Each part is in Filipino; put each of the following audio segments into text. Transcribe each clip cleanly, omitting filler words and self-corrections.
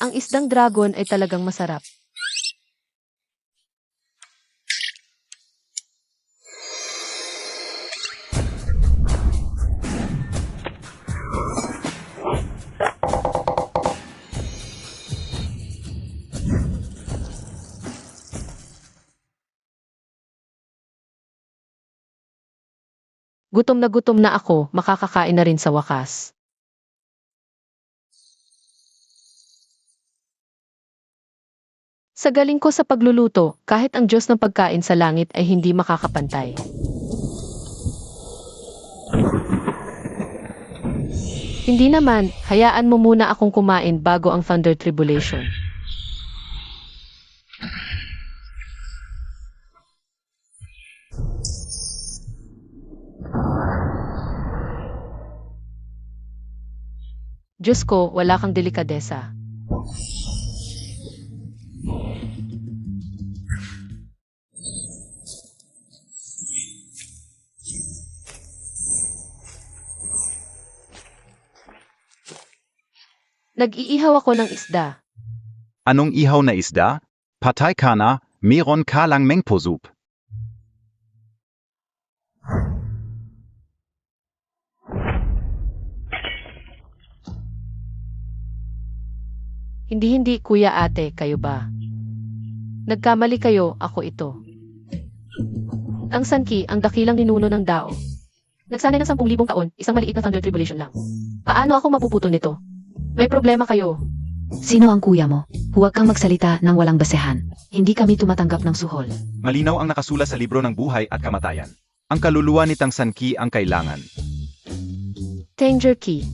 Ang isdang dragon ay talagang masarap. Gutom na ako, makakakain na rin sa wakas. Sa galing ko sa pagluluto, kahit ang Diyos ng pagkain sa langit ay hindi makakapantay. Hindi naman, hayaan mo muna akong kumain bago ang Thunder Tribulation. Diyos ko, wala kang delikadesa. Nag-iihaw ako ng isda. Anong ihaw na isda? Patay ka na, meron ka lang mengpo-soup. Hindi, kuya ate, kayo ba? Nagkamali kayo, ako ito. Ang Sanki, ang dakilang ninuno ng Dao. Nagsanay ng 10,000 taon, isang maliit na Thunder Tribulation lang. Paano ako mapuputol nito? May problema kayo. Sino ang kuya mo? Huwag kang magsalita ng walang basehan. Hindi kami tumatanggap ng suhol. Malinaw ang nakasulat sa libro ng buhay at kamatayan. Ang kaluluwa ni Tang Sanki ang kailangan. Danger Key.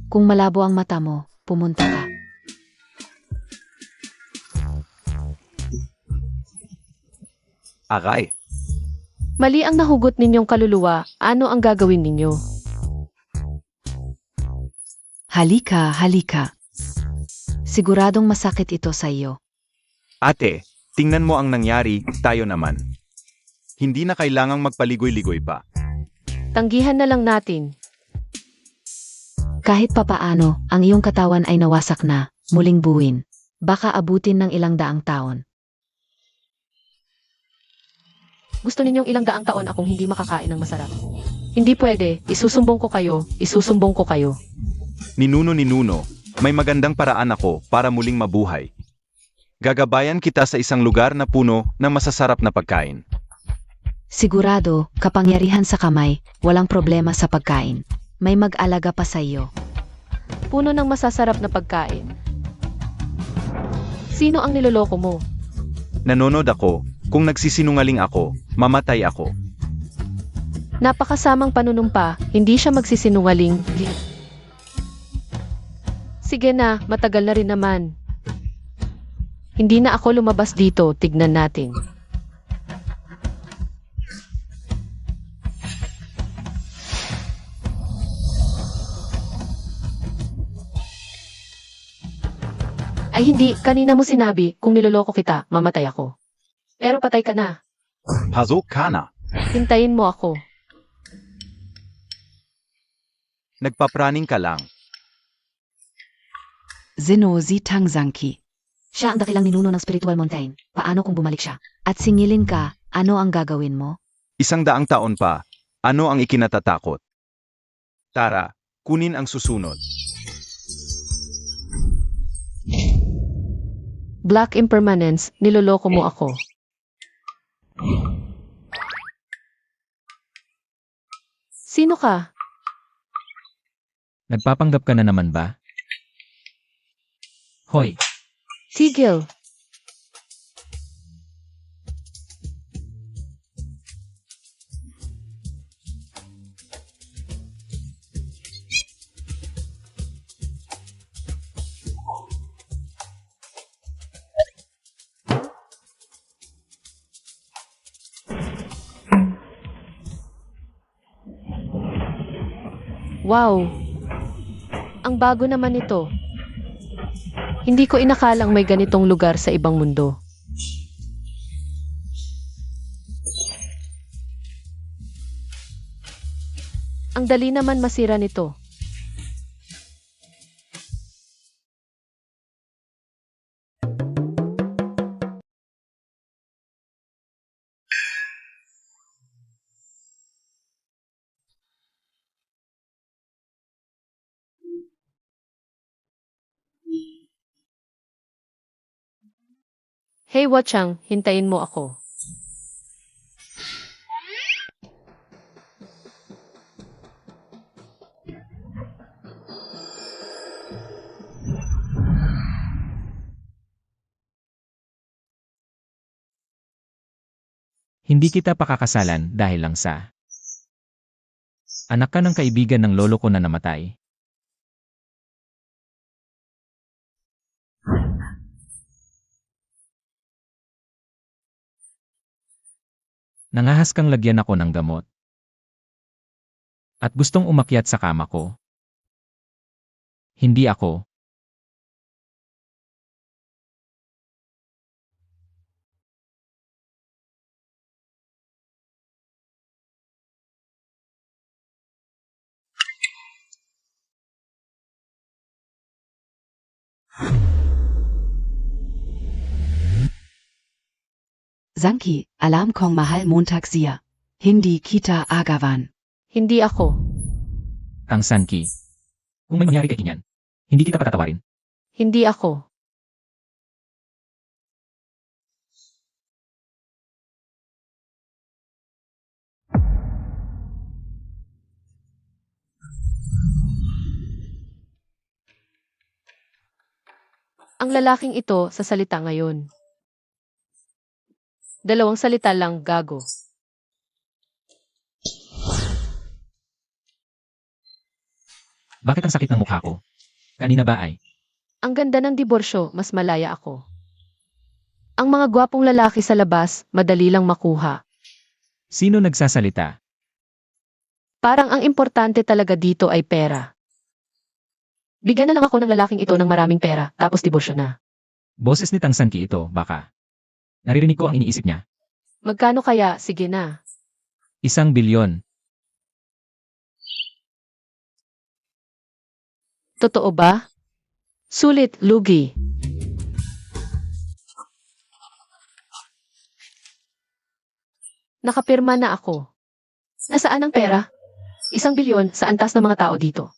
Kung malabo ang mata mo, pumunta ka. Aray, Mali ang nahugot ninyong kaluluwa, ano ang gagawin ninyo? Halika, halika. Siguradong masakit ito sa iyo. ate, tingnan mo ang nangyari, tayo naman. Hindi na kailangang magpaligoy-ligoy pa. Tanggihan na lang natin. Kahit papaano, ang iyong katawan ay nawasak na, muling buwin. Baka abutin ng ilang daang taon. Gusto ninyong ilang daang taon akong hindi makakain ng masarap. Hindi pwede, isusumbong ko kayo. Ninuno, may magandang paraan ako para muling mabuhay. Gagabayan kita sa isang lugar na puno ng masasarap na pagkain. Sigurado, kapangyarihan sa kamay, walang problema sa pagkain. May mag-alaga pa sa iyo. Puno ng masasarap na pagkain. Sino ang niloloko mo? Nanonood ako, kung nagsisinungaling ako, mamatay ako. Napakasamang panunumpa, hindi siya magsisinungaling. Sige na, matagal na rin naman. Hindi na ako lumabas dito, tignan natin. Ay hindi, kanina mo sinabi, kung niloloko kita, mamatay ako. Pero patay ka na. Pasok ka na. Hintayin mo ako. Nagpapraning ka lang. Zenozi Tangzanki. Siya ang dakilang ninuno ng Spiritual Mountain. Paano kung bumalik siya? At singilin ka, ano ang gagawin mo? 100 taon pa, ano ang ikinatatakot? Tara, kunin ang susunod. Black Impermanence, niloloko mo ako. Sino ka? Nagpapanggap ka na naman ba? Hoy, Tigil. Wow! Ang bago naman ito. Hindi ko inakalang may ganitong lugar sa ibang mundo. Ang dali naman masira nito. Hey Wachang, hintayin mo ako. Hindi kita pakakasalan dahil lang sa anak ka ng kaibigan ng lolo ko na namatay. Nangahas kang lagyan ako ng gamot. At gustong umakyat sa kama ko. Hindi ako. Zanki, alam kong mahal Montag siya. Hindi kita agawan. Hindi ako. Ang Sanki. Kung may mangyari kay Kinyan, hindi kita patatawarin. Hindi ako. Ang lalaking ito sa salita ngayon. Dalawang salita lang, gago. Bakit ang sakit ng mukha ko? Kanina ba ay? Ang ganda ng diborsyo, mas malaya ako. Ang mga gwapong lalaki sa labas, madali lang makuha. Sino nagsasalita? Parang ang importante talaga dito ay pera. Bigyan na lang ako ng lalaking ito ng maraming pera, tapos diborsyo na. Boses ni Tang Sanki ito, baka. Naririnig ko ang iniisip niya. Magkano kaya? Sige na. 1 bilyon. Totoo ba? Sulit, lugi. Nakapirma na ako. Nasaan ang pera? 1 bilyon sa antas ng mga tao dito.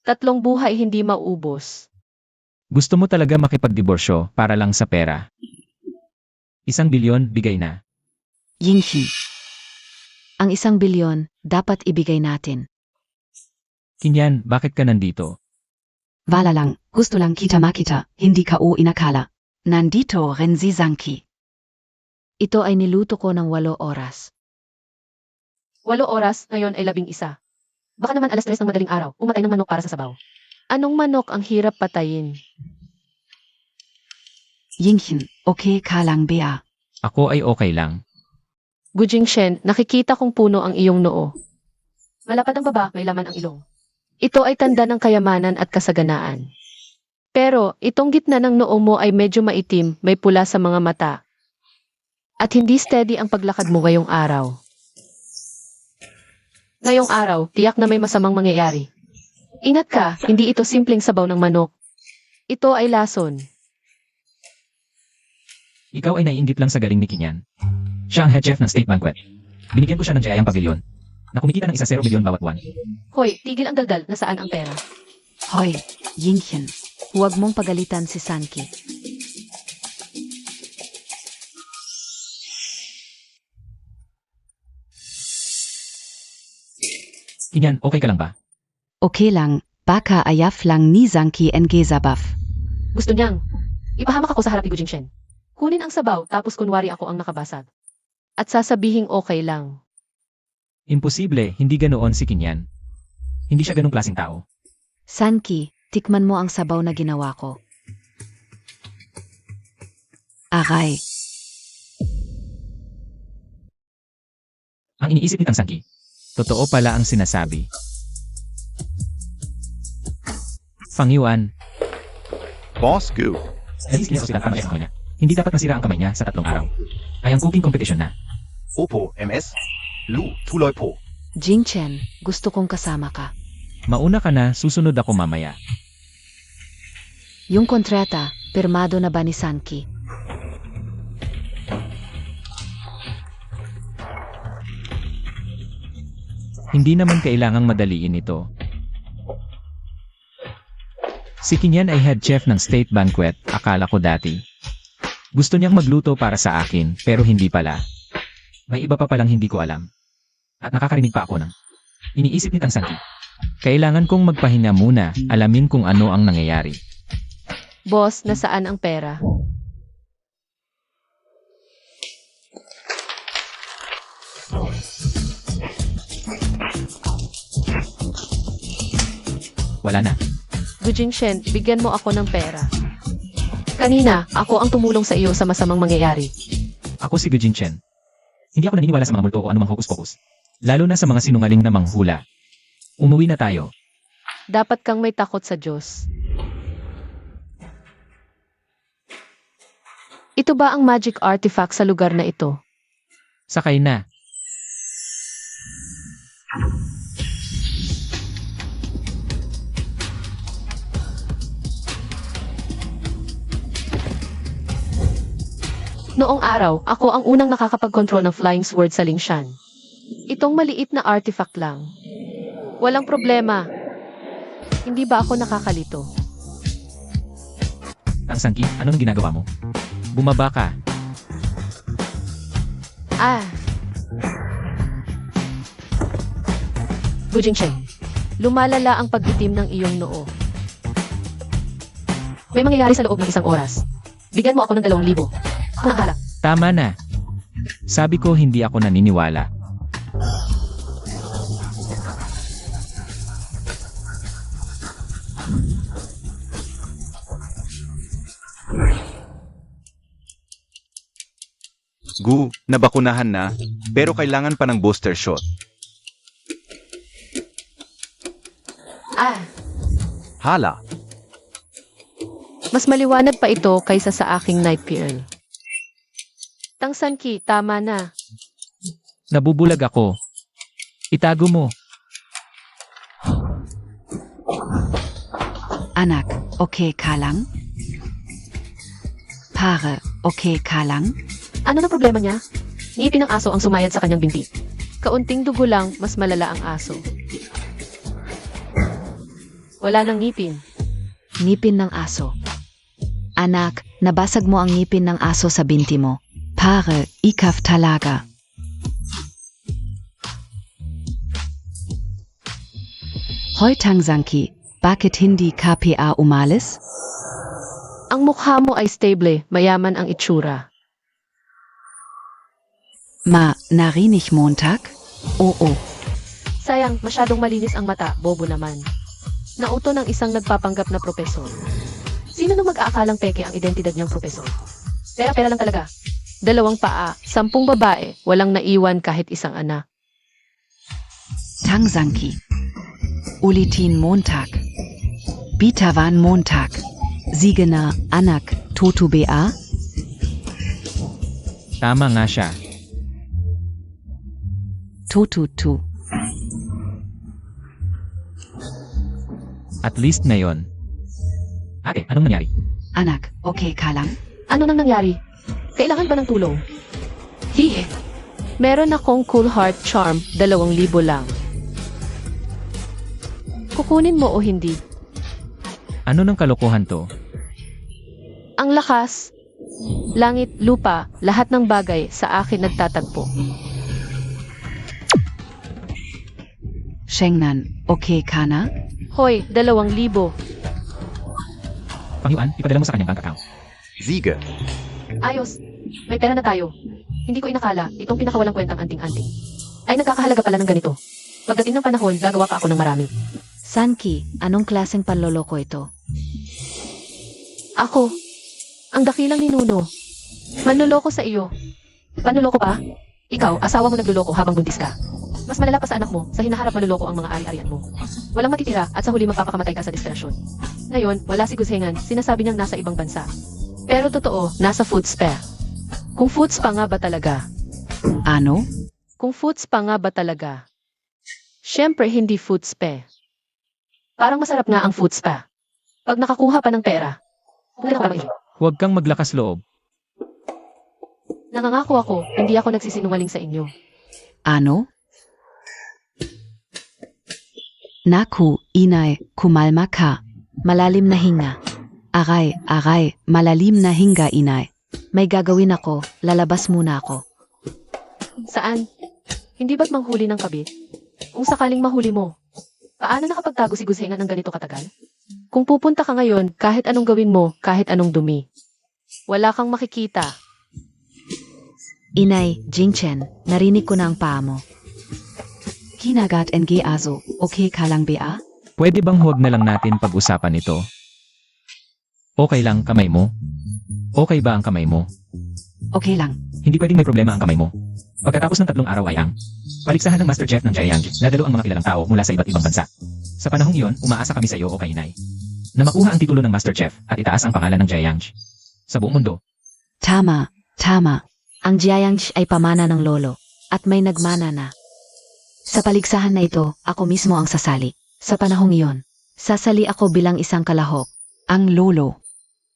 3 buhay hindi mauubos. Gusto mo talaga makipagdiborsyo para lang sa pera? 1 bilyon, bigay na. Yinghi. Ang 1 bilyon, dapat ibigay natin. Kinyan, bakit ka nandito? Wala lang, gusto lang kita makita, hindi ka o inakala. Nandito rin si Zanki. Ito ay niluto ko ng 8 oras. 8 oras, ngayon ay 11. Baka naman 3:00 ng madaling araw, umatay ng manok para sa sabaw. Anong manok ang hirap patayin? Yinghin, okay ka lang bea. Ako ay okay lang. Gujing Shen, nakikita kong puno ang iyong noo. Malapad ang baba, may laman ang ilong. Ito ay tanda ng kayamanan at kasaganaan. Pero, itong gitna ng noo mo ay medyo maitim, may pula sa mga mata. At hindi steady ang paglakad mo ngayong araw. Ngayong araw, tiyak na may masamang mangyayari. Ingat ka, hindi ito simpleng sabaw ng manok. Ito ay lason. Ikaw ay naiinggit lang sa galing ni Kinyan. Siya ang head chef ng state banquet. Binigyan ko siya ng jayang pavilion na kumikita ng 1 milyon bawat buwan. Hoy, tigil ang daldal, nasaan ang pera? Hoy, Yinghin. Huwag mong pagalitan si Sanki. Kinyan, okay ka lang ba? Okay lang, baka ayaf lang ni Zanki en Gezabaf. Gusto niyang, ipahamak ako sa harap ni Gujing Shen. Kunin ang sabaw, tapos kunwari ako ang nakabasag. At sasabihing okay lang. Imposible, hindi ganoon si Kinyan. Hindi siya ganong klaseng tao. Sanki, tikman mo ang sabaw na ginawa ko. Aray, Ang iniisip ni Tang Sanki. Totoo pala ang sinasabi. Fang Yuan, Boss Gu. nais niya sa ospital para maayos ang kamay niya. Hindi dapat masira ang kamay niya sa 3 araw. Ay ang cooking competition na. Opo, MS. Lu, tuloy po. Jingchen, gusto kong kasama ka. Mauna ka na, susunod ako mamaya. Yung kontrata, pirmado na ba ni Sanki? Hindi naman kailangang madaliin ito. Si Kinyan ay head chef ng state banquet, akala ko dati. Gusto niyang magluto para sa akin, pero hindi pala. May iba pa palang hindi ko alam. At nakakarinig pa ako ng iniisip ni Tang Sangki. Kailangan kong magpahinga muna, alamin kung ano ang nangyayari. Boss, nasaan ang pera? Wala na. Gu Jingshen, bigyan mo ako ng pera. Kanina, ako ang tumulong sa iyo sa masamang mangyayari. Ako si Gujin Chen. Hindi ako naniniwala sa mga multo o anumang hokus-pokus. Lalo na sa mga sinungaling na manghula. Umuwi na tayo. Dapat kang may takot sa Diyos. Ito ba ang magic artifact sa lugar na ito? Sakay na. Noong araw, ako ang unang nakakapag-control ng flying sword sa Lingshan. Itong maliit na artifact lang. Walang problema. Hindi ba ako nakakalito? Tang Sangki, ano nang ginagawa mo? Bumaba ka. Gu Jingshen, lumalala ang pag-itim ng iyong noo. May mangyayari sa loob ng 1 oras. Bigyan mo ako ng 2,000. Ako nang hala. Tama na. Sabi ko hindi ako naniniwala. Gu, nabakunahan na, pero kailangan pa ng booster shot. Hala, Mas maliwanag pa ito kaysa sa aking Night Pearl. Tang Sangki, tama na. Nabubulag ako. Itago mo. Anak, okay ka lang? Pare, okay ka lang? Ano na problema niya? Ngipin ng aso ang sumayad sa kanyang binti. Kaunting dugo lang, mas malala ang aso. Wala nang ngipin. Ngipin ng aso. Anak, nabasag mo ang ngipin ng aso sa binti mo. Pare, ikaw talaga. Hoy Tang Sangki, bakit hindi KPA umalis? Ang mukha mo ay stable, mayaman ang itsura. Narinig Montag? Oo. Sayang, masyadong malinis ang mata, bobo naman. Nauto ng isang nagpapanggap na propesor. Sino nang mag-aakalang peke ang identidad niyang propesor? Pera-pera lang talaga. 2 paa, 10 babae, walang naiwan kahit isang anak. Tang Sangki. Ulitin Montag. Bitawan Montag. Sigena anak Toto BA? Tama nga siya. Toto tu. At least ngayon. Ate, anong nangyari? Anak, okay ka lang? Ano nang nangyari? Kailangan ba ng tulong? Hihe. Meron akong Cool Heart Charm, 2,000 lang. Kukunin mo o hindi? Ano ng kalokohan to? Ang lakas, langit, lupa, lahat ng bagay sa akin nagtatagpo. Shengnan, okay ka na? Hoy, 2,000. Pangyuan, ipadala mo sa kanyang bank account. Ziga. Ayos. May pera na tayo. Hindi ko inakala, itong pinakawalang kwentang anting-anting ay nagkakahalaga pala ng ganito. Pagdating ng panahon, gagawa pa ako ng marami. Sangki, anong klaseng panloloko ito? Ako, ang dakilang ninuno. Manloloko sa iyo. Panloloko ba? Ikaw, asawa mo nagluloko habang buntis ka. Mas malala pa sa anak mo, sa hinaharap maluloko ang mga ari-arian mo. Walang matitira at sa huli magpapakamatay ka sa desperasyon. Ngayon, wala si Guzhengan, sinasabi niyang nasa ibang bansa. Pero totoo, nasa food spa. Kung food spa nga ba talaga? Ano? Kung food spa nga ba talaga? Siyempre, hindi food spa. Parang masarap nga ang food spa. Pag nakakuha pa ng pera. Kung pa mag Huwag kang maglakas loob. Nangangako ako, hindi ako nagsisinungaling sa inyo. Ano? Naku, inay, kumalma ka. Malalim na hinga. Aray, malalim na hinga inay. may gagawin ako, lalabas muna ako. Saan? Hindi ba't manghuli ng kabit? Kung sakaling mahuli mo, paano nakapagtago si Guzhenga ng ganito katagal? Kung pupunta ka ngayon, kahit anong gawin mo, kahit anong dumi, wala kang makikita. Inay, Jingchen, narinig ko na ang paa mo. Kinagat and azo, okay ka lang ba? Pwede bang huwag na lang natin pag-usapan ito? Okay lang kamay mo? Okay ba ang kamay mo? Okay lang. Hindi pwedeng may problema ang kamay mo. Pagkatapos ng 3 araw ay ang paligsahan ng Master Chef ng Jiayang, nadalo ang mga kilalang tao mula sa iba't ibang bansa. Sa panahong iyon, umaasa kami sa iyo o kay Inay na makuha ang titulo ng Master Chef at itaas ang pangalan ng Jiayang sa buong mundo. Tama, tama. Ang Jiayang ay pamana ng lolo, at may nagmana na. Sa paligsahan na ito, ako mismo ang sasali. Sa panahong iyon, sasali ako bilang isang kalahok. Ang lolo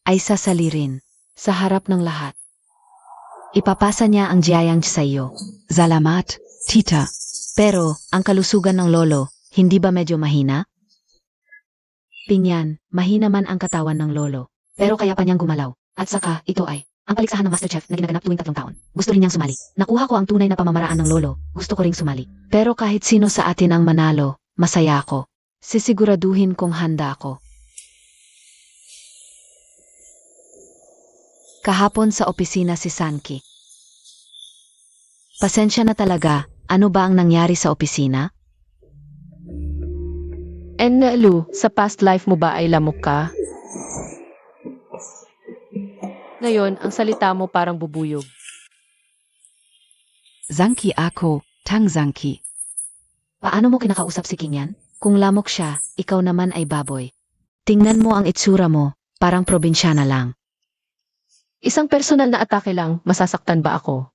ay sasali rin sa harap ng lahat. Ipapasa niya ang Jiayang sa iyo. Salamat, tita. Pero, ang kalusugan ng lolo, hindi ba medyo mahina? Pingyan, mahina man ang katawan ng lolo. Pero kaya pa niyang gumalaw. At saka, ito ay, ang paligsahan ng Master Chef na ginaganap tuwing 3 taon. Gusto rin niyang sumali. Nakuha ko ang tunay na pamamaraan ng lolo. Gusto ko ring sumali. Pero kahit sino sa atin ang manalo, masaya ako. Sisiguraduhin kong handa ako. Kahapon sa opisina si Sanki. Pasensya na talaga, ano ba ang nangyari sa opisina? Lu, sa past life mo ba ay lamok ka? Ngayon, ang salita mo parang bubuyog. Zanki ako, Tang Zanki. Paano mo kinakausap si Kingyan? Kung lamok siya, ikaw naman ay baboy. Tingnan mo ang itsura mo, parang probinsyana lang. Isang personal na atake lang, masasaktan ba ako?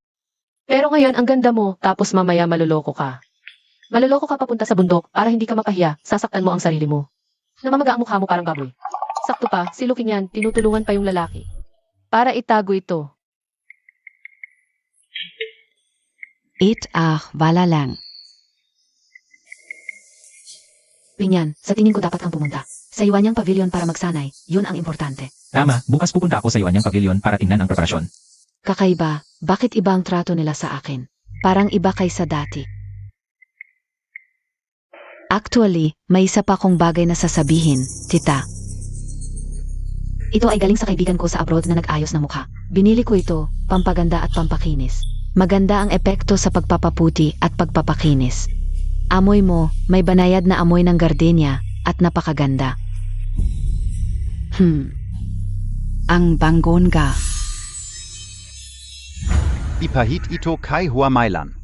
Pero ngayon, ang ganda mo, tapos mamaya maluloko ka. Maluloko ka papunta sa bundok para hindi ka mapahiya, sasaktan mo ang sarili mo. Namamaga ang mukha mo parang baboy. Sakto pa, si Lukinyan, tinutulungan pa yung lalaki. Para itago ito. Wala lang. Pingyan, sa tingin ko dapat kang pumunta. Sa Iwanyang Pavilion para magsanay, yun ang importante. Tama, bukas pupunta ako sa Iwanyang Pavilion para tingnan ang preparasyon. Kakaiba, bakit iba ang trato nila sa akin? Parang iba kaysa dati. Actually, may isa pa akong bagay na sasabihin, tita. Ito ay galing sa kaibigan ko sa abroad na nag-ayos ng mukha. Binili ko ito, pampaganda at pampakinis. Maganda ang epekto sa pagpapaputi at pagpapakinis. Amoy mo, may banayad na amoy ng gardenia at napakaganda. Ang bangonga. Ipahit ito kay Huamailan.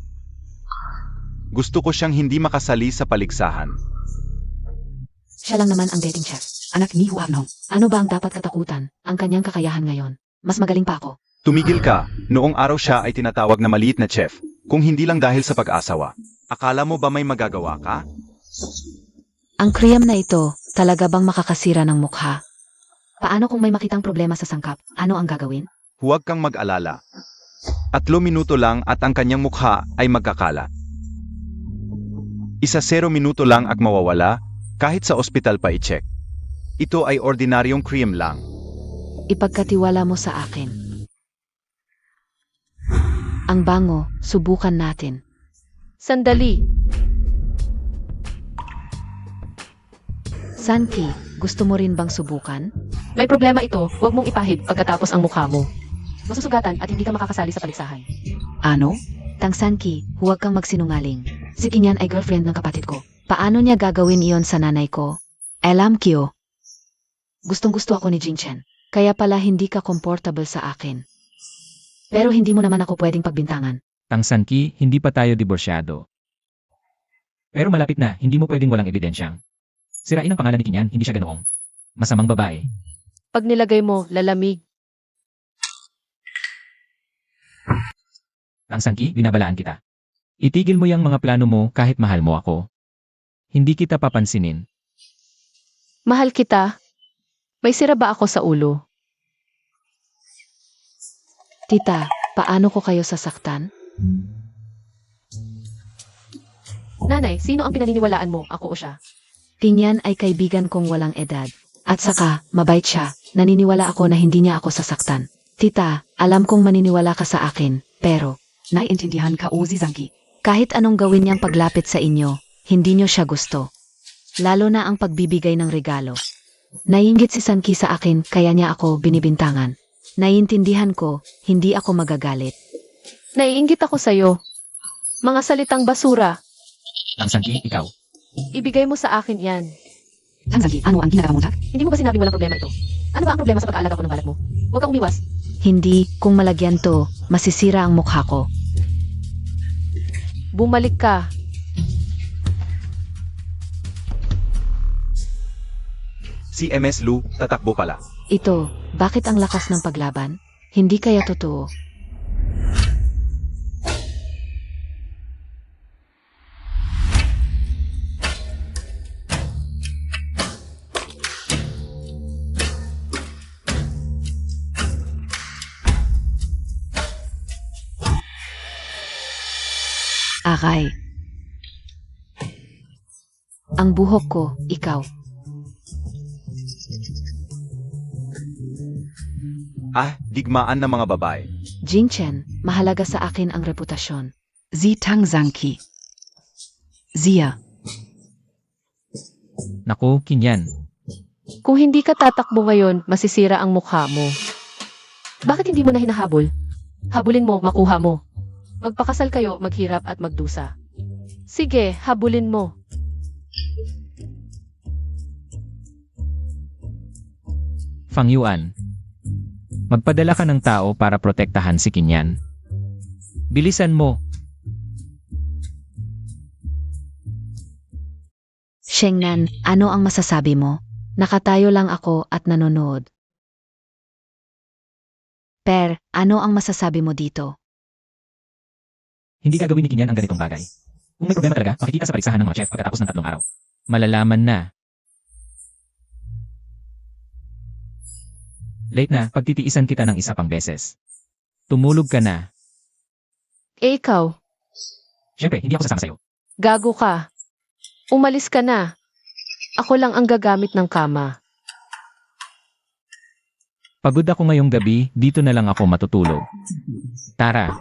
Gusto ko siyang hindi makasali sa paligsahan. Siya lang naman ang dating chef. Anak ni Huarnong. Ano ba ang dapat katakutan? Ang kanyang kakayahan ngayon. Mas magaling pa ako. Tumigil ka, noong araw siya ay tinatawag na maliit na chef, kung hindi lang dahil sa pag-asawa. Akala mo ba may magagawa ka? Ang kriyam na ito, talaga bang makakasira ng mukha? Paano kung may makitang problema sa sangkap? Ano ang gagawin? Huwag kang mag-alala. 3 minuto lang at ang kanyang mukha ay magkakala. 0 minuto lang at mawawala, kahit sa ospital pa i-check. Ito ay ordinaryong cream lang. Ipagkatiwala mo sa akin. Ang bango, subukan natin. Sandali. Sanki, gusto mo rin bang subukan? May problema ito, huwag mong ipahid pagkatapos ang mukha mo. Masusugatan at hindi ka makakasali sa paligsahan. Ano? Tang Sanki, huwag kang magsinungaling. Si Kinyan ay girlfriend ng kapatid ko. Paano niya gagawin iyon sa nanay ko? Alam Kyo. Gustong-gusto ako ni Jingchen. Kaya pala hindi ka comfortable sa akin. Pero hindi mo naman ako pwedeng pagbintangan. Tang Sanki, hindi pa tayo diborsyado. Pero malapit na, hindi mo pwedeng walang ebidensyang. Sirain ang pangalan ni Kinyan, hindi siya ganoong masamang babae. Pag nilagay mo, lalamig. Tang Sanki, binabalaan kita. Itigil mo yung mga plano mo kahit mahal mo ako. Hindi kita papansinin. Mahal kita. May sira ba ako sa ulo? Tita, paano ko kayo sasaktan? Nanay, sino ang pinaniniwalaan mo? Ako o siya? Kinyan ay kaibigan kong walang edad. At saka, mabait siya. Naniniwala ako na hindi niya ako sasaktan. Tita, alam kong maniniwala ka sa akin, pero Naiintindihan ka, Uzi Zanki. kahit anong gawin niyang paglapit sa inyo, hindi niyo siya gusto. Lalo na ang pagbibigay ng regalo. Naiinggit si Sanki sa akin kaya niya ako binibintangan. Naiintindihan ko, hindi ako magagalit. Naiinggit ako sa'yo. Mga salitang basura. Ang Sanki, ikaw. Ibigay mo sa akin yan. Tang Zanki, ano ang ginagawa mo, Tak? Hindi mo ba sinabing walang problema ito? Ano ba ang problema sa pag-aalaga ko ng balat mo? Huwag kang umiwas. Hindi, kung malagyan to, masisira ang mukha ko. Bumalik ka. Si MS Lu, tatakbo pala. Ito, bakit ang lakas ng paglaban? Hindi kaya totoo. Aray. Ang buhok ko, ikaw. Digmaan ng mga babae. Jinchen, mahalaga sa akin ang reputasyon. Sie Tang Zanki. Sia. Naku, Kinyan. Kung hindi ka tatakbo ngayon, masisira ang mukha mo. Bakit hindi mo na hinahabol? Habulin mo, makuha mo. Magpakasal kayo, maghirap at magdusa. Sige, habulin mo. Fang Yuan. Magpadala ka ng tao para protektahan si Kinyan. Bilisan mo. Shengnan, ano ang masasabi mo? Nakatayo lang ako at nanonood. Per, ano ang masasabi mo dito? Hindi gagawin ni Kinyan ang ganitong bagay. Kung may problema talaga, makikita sa paligsahan ng mga chef pagkatapos ng 3 araw. Malalaman na. Late na, pagtitiisan kita ng isa pang beses. Tumulog ka na. Eh ikaw, Siyempre, hindi ako sasama sa'yo. gago ka. Umalis ka na. Ako lang ang gagamit ng kama. Pagod ako ngayong gabi, dito na lang ako matutulog. Tara.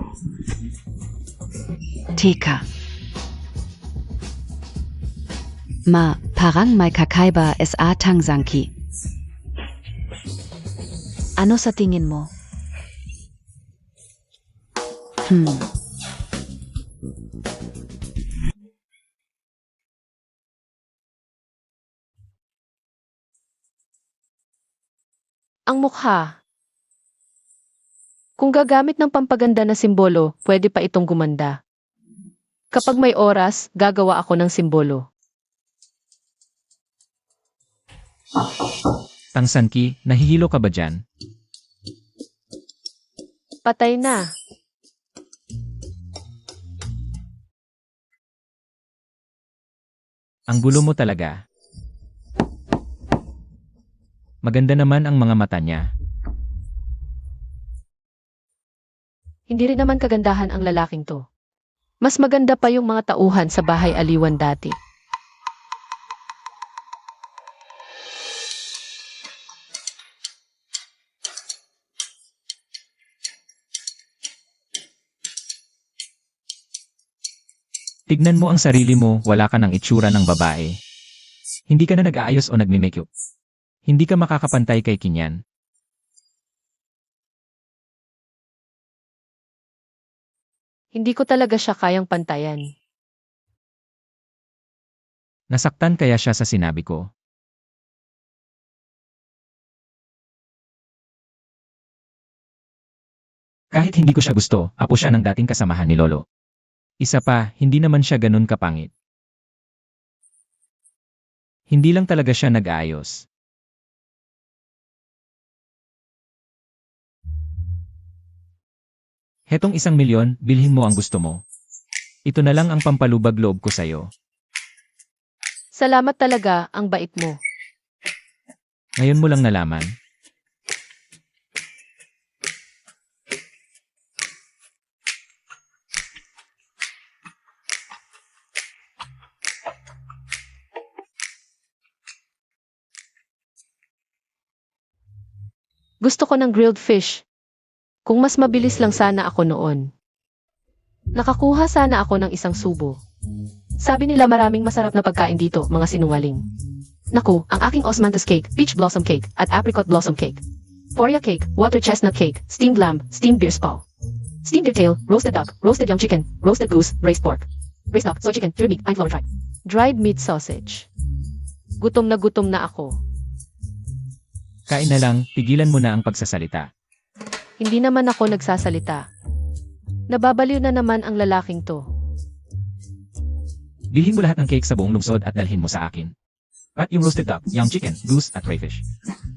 Teka. Parang may kakaiba sa Tang Zanki. Ano sa tingin mo? Ang mukha. Kung gagamit ng pampaganda na simbolo, pwede pa itong gumanda. Kapag may oras, gagawa ako ng simbolo. Tang Sanki, nahihilo ka ba dyan? Patay na. Ang gulo mo talaga. Maganda naman ang mga mata niya. Hindi rin naman kagandahan ang lalaking to. Mas maganda pa yung mga tauhan sa bahay aliwan dati. Tignan mo ang sarili mo, wala ka ng itsura ng babae. Hindi ka na nag-aayos o nagme-makeup. Hindi ka makakapantay kay Kinyan. Hindi ko talaga siya kayang pantayan. Nasaktan kaya siya sa sinabi ko. Kahit hindi ko siya gusto, apo siya ng dating kasamahan ni Lolo. Isa pa, hindi naman siya ganun kapangit. Hindi lang talaga siya nag-aayos. Hetong 1,000,000, bilhin mo ang gusto mo. Ito na lang ang pampalubag loob ko sa'yo. Salamat talaga, ang bait mo. Ngayon mo lang nalaman. Gusto ko ng grilled fish. Kung mas mabilis lang sana ako noon. Nakakuha sana ako ng isang subo. Sabi nila maraming masarap na pagkain dito, mga sinungaling. Naku, ang aking osmanthus cake, peach blossom cake, at apricot blossom cake. Foria cake, water chestnut cake, steamed lamb, steamed beer spaw. Steamed deer tail, roasted duck, roasted young chicken, roasted goose, braised pork. Braised duck, soy chicken, cured meat, and flour tripe. Dried meat sausage. Gutom na ako. Kain na lang, tigilan mo na ang pagsasalita. Hindi naman ako nagsasalita. Nababaliw na naman ang lalaking to. Bilhin mo lahat ng cake sa buong lungsod at dalhin mo sa akin. At yung roasted duck, young chicken, goose at crayfish.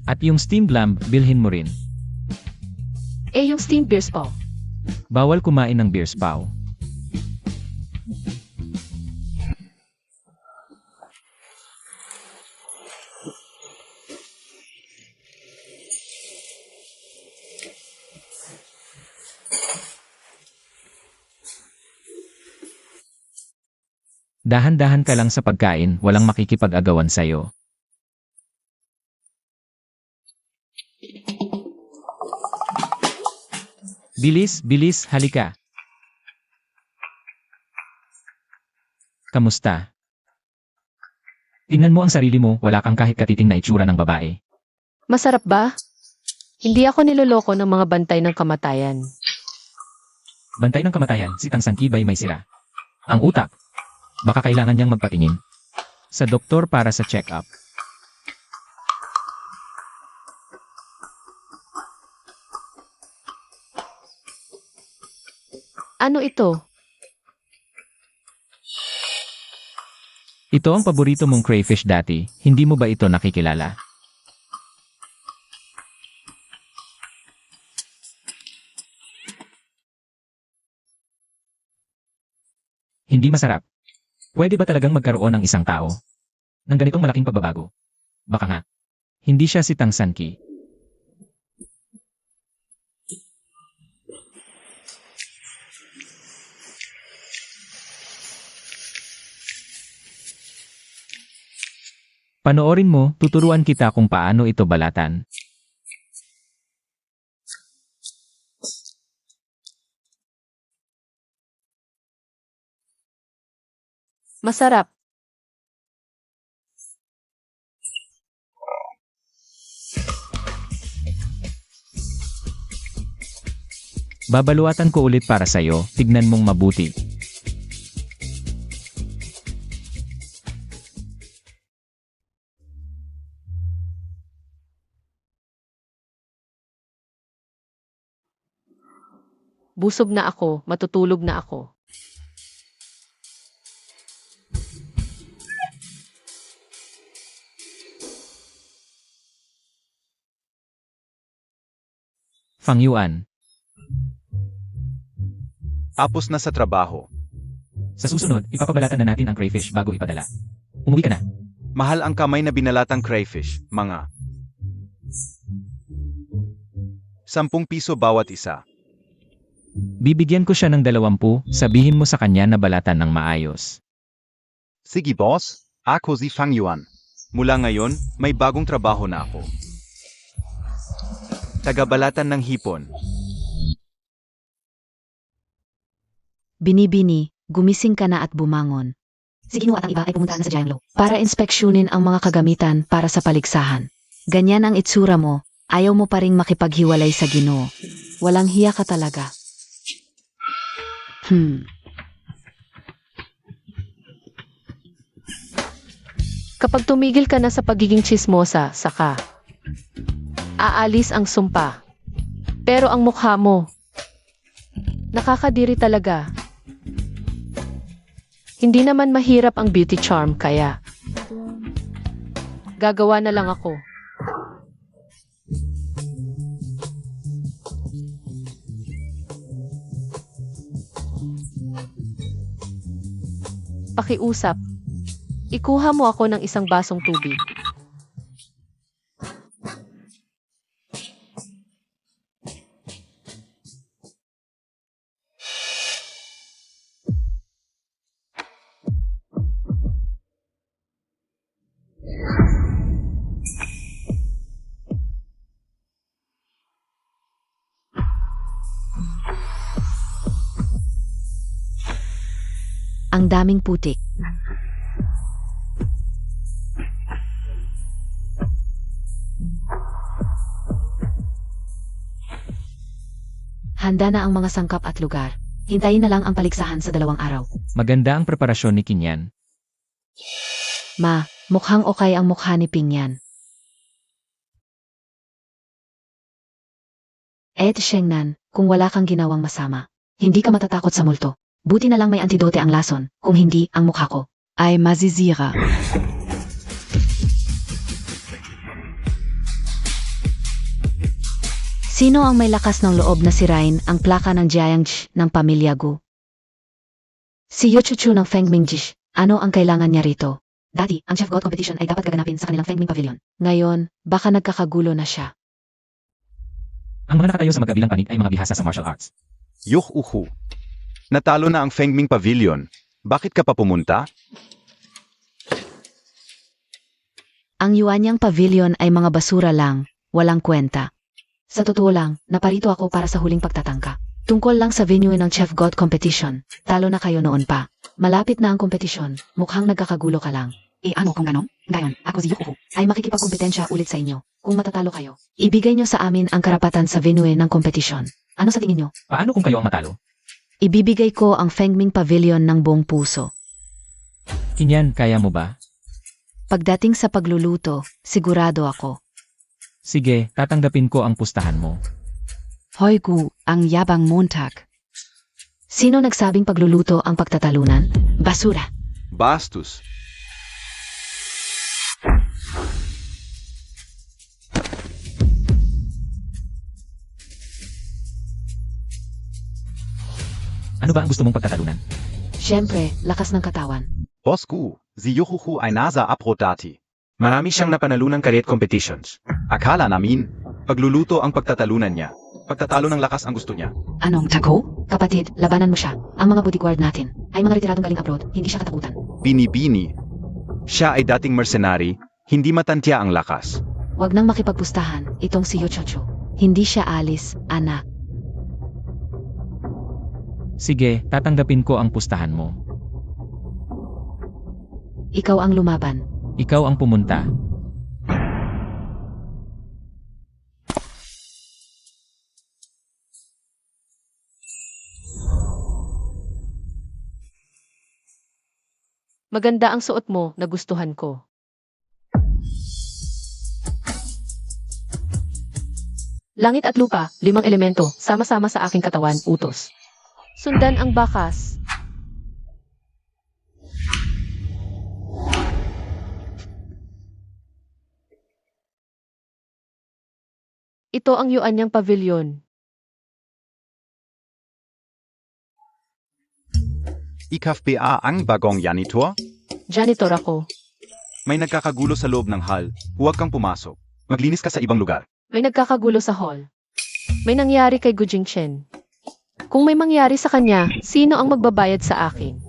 At yung steamed lamb, bilhin mo rin. Yung steamed beer spaw. Bawal kumain ng beer spaw. Dahan-dahan ka lang sa pagkain, walang makikipag-agawan sa'yo. Bilis, bilis, halika. Kamusta? Tingnan mo ang sarili mo, wala kang kahit katiting na itsura ng babae. Masarap ba? Hindi ako niloloko ng mga bantay ng kamatayan. Bantay ng kamatayan, si Tang Sankibay may sira. Ang utak. Baka kailangan niyang magpatingin sa doktor para sa check-up. Ano ito? Ito ang paborito mong crayfish dati, hindi mo ba ito nakikilala? Hindi masarap. Pwede ba talagang magkaroon ng isang tao ng ganitong malaking pagbabago? Baka nga. Hindi siya si Tang Sanki. Panoorin mo, tuturuan kita kung paano ito balatan. Masarap. Babaluatan ko ulit para sa'yo, tignan mong mabuti. Busog na ako, matutulog na ako. Fang Yuan, Tapos na sa trabaho. sa susunod, ipapabalatan na natin ang crayfish bago ipadala. Umuwi ka na. Mahal ang kamay na binalatang crayfish, mga 10 piso bawat isa. Bibigyan ko siya ng 20, sabihin mo sa kanya na balatan ng maayos. Sige boss, ako si Fang Yuan. Mula ngayon, may bagong trabaho na ako. Tagabalatan ng hipon. Binibini, gumising ka na at bumangon. Si Ginoo at ang iba ay pumunta na sa Giant Low para inspeksyonin ang mga kagamitan para sa paligsahan. Ganyan ang itsura mo, ayaw mo pa ring makipaghiwalay sa Ginoo. Walang hiya ka talaga. Kapag tumigil ka na sa pagiging tsismosa, saka aalis ang sumpa. Pero ang mukha mo, nakakadiri talaga. Hindi naman mahirap ang beauty charm kaya gagawa na lang ako. Pakiusap. Ikuha mo ako ng isang basong tubig. Ang daming putik. Handa na ang mga sangkap at lugar. Hintayin na lang ang paligsahan sa 2 araw. Maganda ang preparasyon ni Kinyan. Ma, mukhang okay ang mukha ni Pingyan. Shengnan, kung wala kang ginawang masama, hindi ka matatakot sa multo. Buti na lang may antidote ang lason, kung hindi, ang mukha ko. ay masisira. Sino ang may lakas ng loob na sirain ang plaka ng Jiangshi ng pamilya Gu? Si Yuchuchu ng Feng Mingjish. Ano ang kailangan niya rito? Dati, ang Chef God competition ay dapat gaganapin sa kanilang Feng Ming Pavilion. Ngayon, baka nagkakagulo na siya. Ang mga nakatayo sa magkabilang panig ay mga bihasa sa martial arts. Yuh uhu. Natalo na ang Fengming Pavilion. Bakit ka pa pumunta? Ang Yuanyang Pavilion ay mga basura lang, walang kwenta. Sa totoo lang, naparito ako para sa huling pagtatangka. Tungkol lang sa venue ng Chef God competition. Talo na kayo noon pa. Malapit na ang kompetisyon. Mukhang nagkakagulo ka lang. Ano kung ganon? Gayon, ako si Yuko. Ay makikipagkompetensya ulit sa inyo. Kung matatalo kayo, ibigay nyo sa amin ang karapatan sa venue ng kompetisyon. Ano sa tingin nyo? Paano kung kayo ang matalo? Ibibigay ko ang Fengming Pavilion ng buong puso. Kinyan, kaya mo ba? Pagdating sa pagluluto, sigurado ako. Sige, tatanggapin ko ang pustahan mo. Hoy Gu, ang yabang Montag. Sino nagsabing pagluluto ang pagtatalunan? Basura. Bastos. Ano ba ang gusto mong pagtatalunan? Siyempre, lakas ng katawan. Bosku, si Yuhuhu ay nasa aprodati. Marami siyang napanalunang career competitions. Akala namin, pagluluto ang pagtatalunan niya. Pagtatalo ng lakas ang gusto niya. Anong tako? Kapatid, labanan mo siya. Ang mga bodyguard natin ay mga retiradong galing abroad, hindi siya katakutan. Binibini. Siya ay dating mercenary, hindi matantya ang lakas. Huwag nang makipagpustahan, itong si Yuchocho. Hindi siya alis, anak. Sige, tatanggapin ko ang pustahan mo. Ikaw ang lumaban. Ikaw ang pumunta. Maganda ang suot mo, nagustuhan ko. Langit at lupa, 5 elemento, sama-sama sa aking katawan, utos. Sundan ang bakas. Ito ang Yuanyang Pavilion. IKFBA ang bagong janitor? Janitor ako. May nagkakagulo sa loob ng hall, huwag kang pumasok. Maglinis ka sa ibang lugar. May nagkakagulo sa hall. May nangyari kay Gu Jingchen. Kung may mangyari sa kanya, sino ang magbabayad sa akin?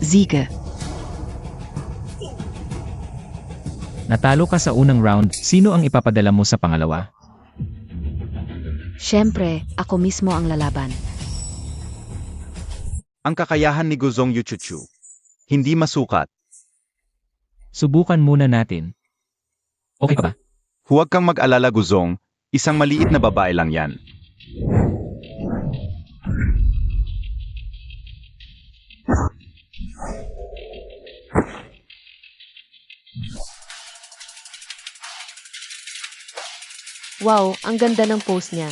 Siege. Natalo ka sa unang round, sino ang ipapadala mo sa pangalawa? Siyempre, ako mismo ang lalaban. Ang kakayahan ni Guzong Yuchuchu. Hindi masukat. Subukan muna natin. Okay pa ba? Huwag kang mag-alala Guzong, isang maliit na babae lang yan. Wow, ang ganda ng pose niya.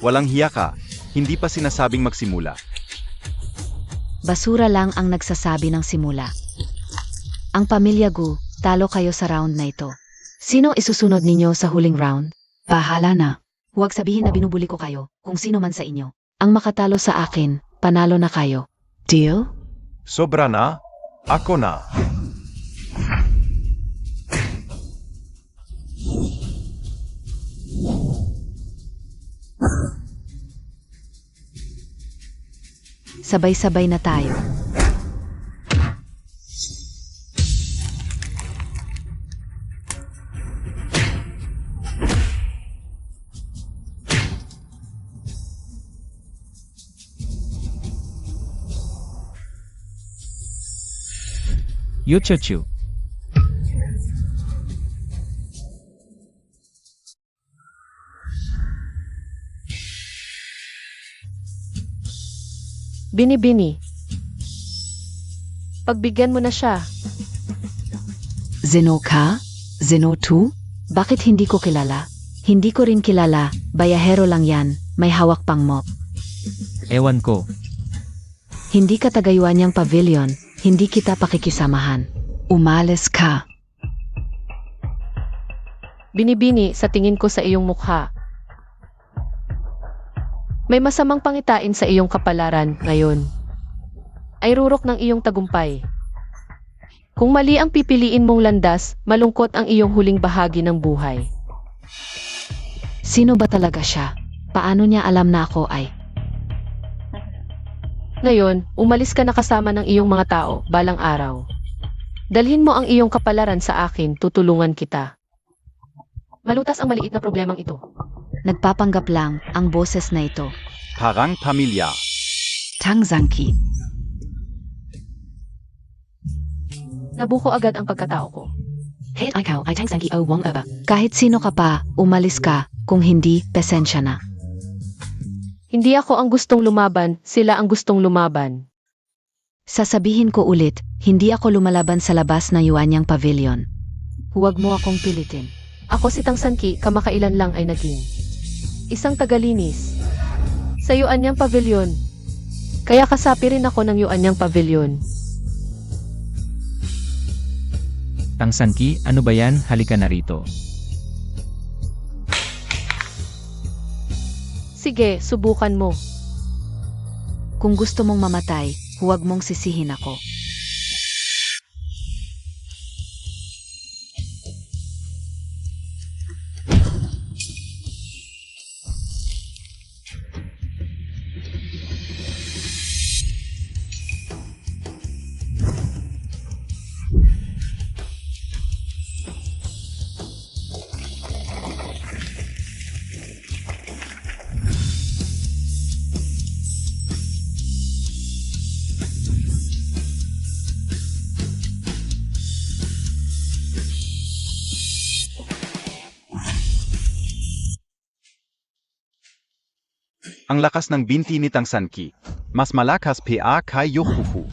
Walang hiya ka, hindi pa sinasabing magsimula. Basura lang ang nagsasabi ng simula. Ang pamilya Gu, talo kayo sa round na ito. Sino isusunod ninyo sa huling round? Bahala na. Huwag sabihin na binubuli ko kayo, kung sino man sa inyo. Ang makatalo sa akin, panalo na kayo. Deal? Sobra na? Ako na. sabay-sabay na tayo. Yuchuchu. Bini-bini. Pagbigyan mo na siya. Zeno ka? Zeno tu? Bakit hindi ko kilala? Hindi ko rin kilala, bayahero lang yan, may hawak pang mop. Ewan ko. Hindi ka tagayuan niyang pavilion, hindi kita pakikisamahan. Umalis ka. Bini-bini sa tingin ko sa iyong mukha. May masamang pangitain sa iyong kapalaran ngayon. Ay rurok ng iyong tagumpay. Kung mali ang pipiliin mong landas, malungkot ang iyong huling bahagi ng buhay. Sino ba talaga siya? Paano niya alam na ako ay? Ngayon, umalis ka na kasama ng iyong mga tao, balang araw. Dalhin mo ang iyong kapalaran sa akin, tutulungan kita. Malutas ang maliit na problemang ito. Nagpapanggap lang ang boses na ito. Parang pamilya. Tangzanki. Nabuko agad ang pagkatao ko. Het ikaw ay Tangzanki o Wong Aba. Kahit sino ka pa, umalis ka. Kung hindi, pasensya na. Hindi ako ang gustong lumaban, sila ang gustong lumaban. Sasabihin ko ulit, hindi ako lumalaban sa labas ng Yuanyang Pavilion. Huwag mo akong pilitin. Ako si Tang Sanki, kamakailan lang ay naging isang tagalinis sa Yuanyang Pavilion. Kaya kasapi rin ako ng Yuanyang Pavilion. Tang Sanki, ano ba yan? Halika na rito. Sige, subukan mo. Kung gusto mong mamatay, huwag mong sisihin ako. Ang lakas ng binti ni Tang Sanki. Mas malakas pa kay Yohuhu.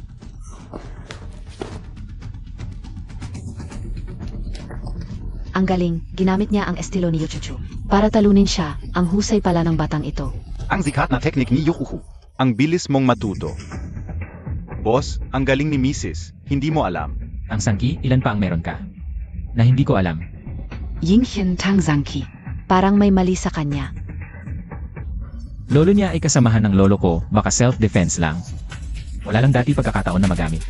Ang galing, ginamit niya ang estilo ni Yuchuchu. Para talunin siya, ang husay pala ng batang ito. Ang sikat na teknik ni Yohuhu. Ang bilis mong matuto. Boss, ang galing ni Mrs. Hindi mo alam. Tang Sanki, ilan pa ang meron ka? Na hindi ko alam. Yingchen Tangzanki. Parang may mali sa kanya. Lolo niya ay kasamahan ng lolo ko, baka self-defense lang. Wala lang dati pagkakataon na magamit.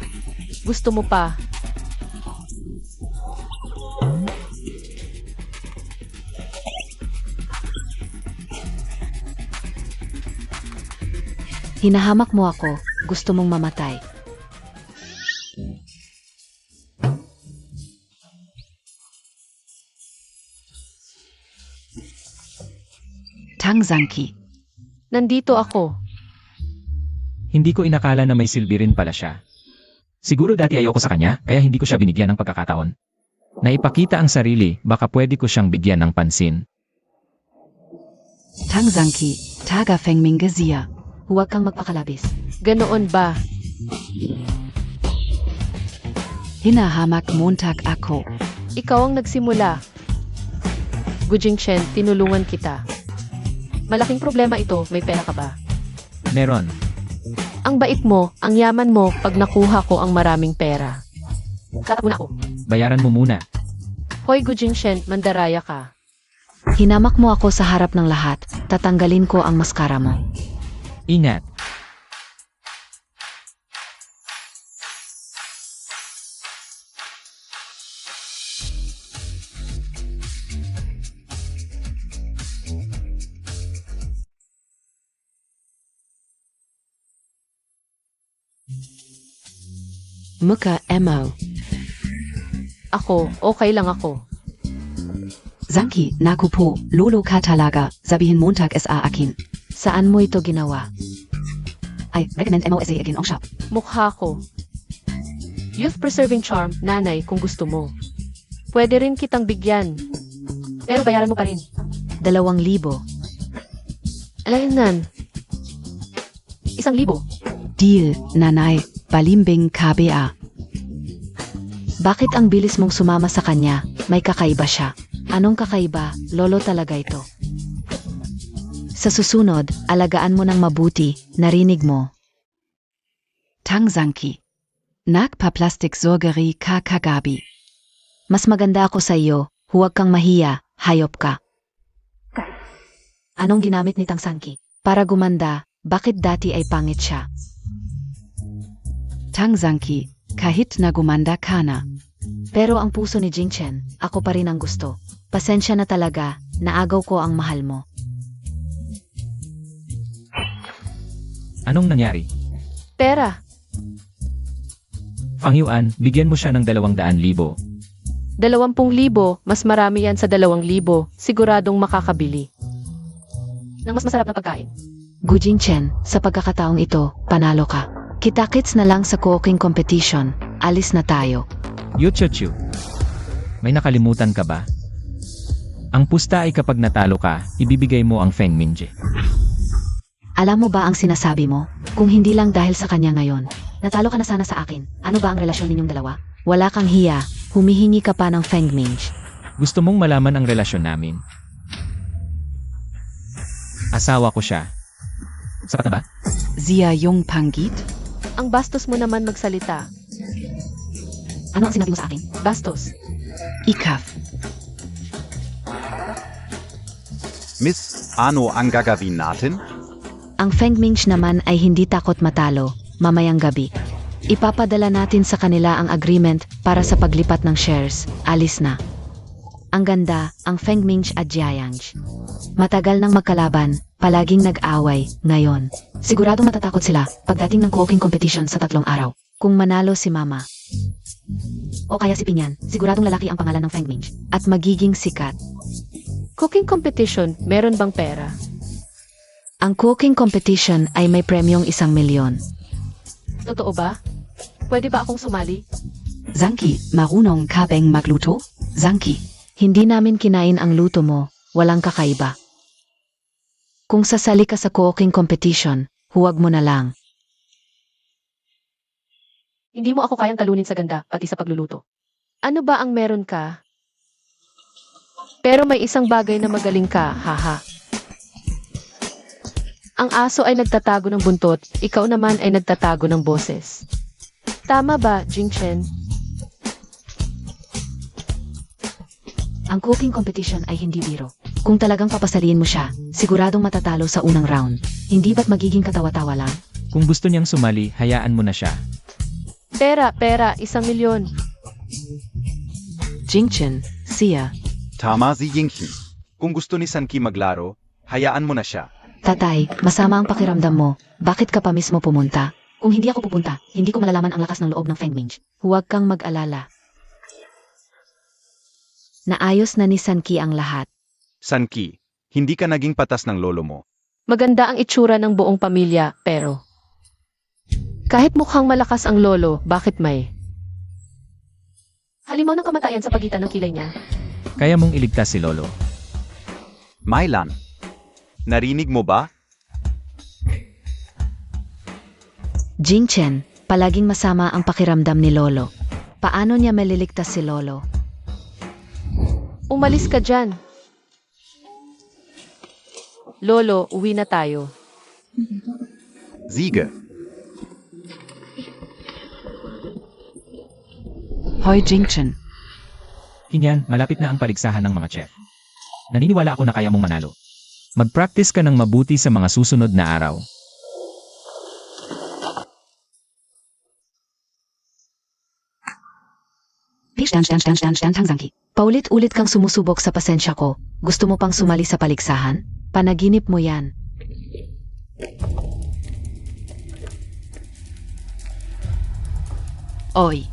Gusto mo pa? Hinahamak mo ako, gusto mong mamatay. Tangzanki. Nandito ako. Hindi ko inakala na may silbi rin pala siya. Siguro dati ayoko sa kanya, kaya hindi ko siya binigyan ng pagkakataon. Naipakita ang sarili, baka pwede ko siyang bigyan ng pansin. Tangzanki. Taga Fengming Gazia. Huwag kang magpakalabis. Ganoon ba? Hinahamak Montag ako. Ikaw ang nagsimula. Gujing Chen, tinulungan kita. Malaking problema ito, may pera ka ba? Meron. Ang bait mo, ang yaman mo pag nakuha ko ang maraming pera. Katak mo na ako. Bayaran mo muna. Hoy Gujing Chen, mandaraya ka. Hinamak mo ako sa harap ng lahat, tatanggalin ko ang maskara mo. Ingat. Muka Mo. Ako, okay lang ako. Zanki, naku po, Lolo ka talaga, sabihin Montag sa akin. Saan mo ito ginawa? I recommend MOSA again on shop. Mukha ko. Youth preserving charm, nanay, kung gusto mo. Pwede rin kitang bigyan. Pero bayaran mo pa rin. 2,000. Alaynan. 1,000. Deal, nanay, balimbing KBA. Bakit ang bilis mong sumama sa kanya? May kakaiba siya. Anong kakaiba? Lolo talaga ito. Sa susunod, alagaan mo ng mabuti, narinig mo. Tang Zanki. Nagpa-plastic surgery ka kagabi. Mas maganda ako sa iyo, huwag kang mahiya, hayop ka. Anong ginamit ni Tang Sanki? Para gumanda, bakit dati ay pangit siya? Tang Zanki, kahit na gumanda ka na. Pero ang puso ni Jingchen, ako pa rin ang gusto. Pasensya na talaga, naagaw ko ang mahal mo. Anong nangyari? Pera. Fang Yuan, bigyan mo siya ng 200,000. 20,000, mas marami yan sa 2,000. Siguradong makakabili. Ng mas masarap na pagkain. Gu Jingchen, sa pagkakataong ito, panalo ka. Kita-kits na lang sa cooking competition, alis na tayo. Yuchuchu. May nakalimutan ka ba? Ang pusta ay kapag natalo ka, ibibigay mo ang Feng Minje. Alam mo ba ang sinasabi mo? Kung hindi lang dahil sa kanya ngayon, natalo ka na sana sa akin. Ano ba ang relasyon ninyong dalawa? Wala kang hiya, humihingi ka pa ng Feng Minj. Gusto mong malaman ang relasyon namin? Asawa ko siya. Sapat na ba? Zia Yung Pangit. Ang bastos mo naman magsalita. Ano ang sinabi mo sa akin? Bastos. Ikaf. Miss, ano ang gagawin natin? Ang Feng Minj naman ay hindi takot matalo, mamayang gabi. Ipapadala natin sa kanila ang agreement para sa paglipat ng shares, alis na. Ang ganda, ang Feng Minj at Jiayanj. Matagal nang magkalaban, palaging nag-away, ngayon. Siguradong matatakot sila pagdating ng cooking competition sa 3 araw. Kung manalo si Mama. O kaya si Pinyan, siguradong lalaki ang pangalan ng Feng Minj. At magiging sikat. Cooking competition, meron bang pera? Ang cooking competition ay may premyong 1,000,000. Totoo ba? Pwede ba akong sumali? Zanki, marunong ka bang magluto? Zanki. Hindi namin kinain ang luto mo, walang kakaiba. Kung sasali ka sa cooking competition, huwag mo na lang. Hindi mo ako kayang talunin sa ganda, pati sa pagluluto. Ano ba ang meron ka? Pero may isang bagay na magaling ka, haha. Ang aso ay nagtatago ng buntot, ikaw naman ay nagtatago ng boses. Tama ba, Jingchen? Ang cooking competition ay hindi biro. Kung talagang papasaliin mo siya, siguradong matatalo sa unang round. Hindi ba't magiging katawa-tawa lang? Kung gusto niyang sumali, hayaan mo na siya. Pera, 1,000,000. Jingchen, Sia. Tama si Yingchen. Kung gusto ni Sanki maglaro, hayaan mo na siya. Tatay, masama ang pakiramdam mo. Bakit ka pa mismo pumunta? Kung hindi ako pupunta, hindi ko malalaman ang lakas ng loob ng Feng Minj. Huwag kang mag-alala. Naayos na ni Sanki ang lahat. Sanki, hindi ka naging patas ng lolo mo. Maganda ang itsura ng buong pamilya, pero... Kahit mukhang malakas ang lolo, bakit may? Halimaw ng kamatayan sa pagitan ng kilay niya. Kaya mong iligtas si Lolo. Mailan, narinig mo ba? Jingchen, palaging masama ang pakiramdam ni Lolo. Paano niya maliligtas si Lolo? Umalis ka dyan. Lolo, uwi na tayo. Siege. Hoy Jingchen. Hinyan, malapit na ang paligsahan ng mga chef. Naniniwala ako na kaya mong manalo. Mag-practice ka ng mabuti sa mga susunod na araw. Tang Zanki. Paulit-ulit kang sumusubok sa pasensya ko. Gusto mo pang sumali sa paligsahan? Panaginip mo yan. Oy.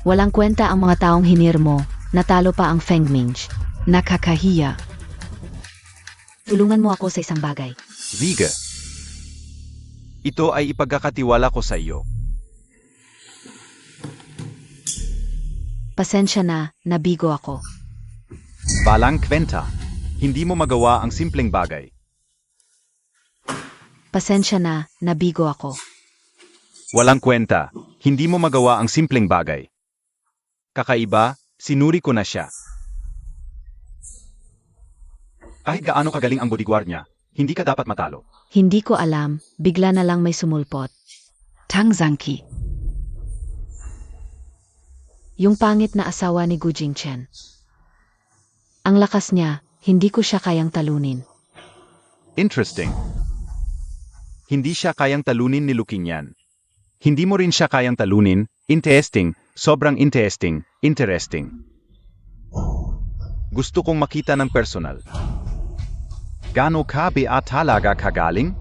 Walang kwenta ang mga taong hinir mo, natalo pa ang Feng Minj. Nakakahiya. Tulungan mo ako sa isang bagay. Sige. Ito ay ipagkakatiwala ko sa iyo. Pasensya na, nabigo ako. Balang kwenta. Hindi mo magawa ang simpleng bagay. Pasensya na, nabigo ako. Walang kwenta. Hindi mo magawa ang simpleng bagay. Kakaiba, sinuri ko na siya. Kahit gaano kagaling ang bodyguard niya, hindi ka dapat matalo. Hindi ko alam, bigla na lang may sumulpot. Tang Zangki. Yung pangit na asawa ni Gu Jingchen. Ang lakas niya, hindi ko siya kayang talunin. Interesting. Hindi siya kayang talunin ni Lukinyan. Hindi mo rin siya kayang talunin. Interesting, sobrang interesting, interesting. Gusto kong makita ng personal. Gaano ka ba talaga kagaling?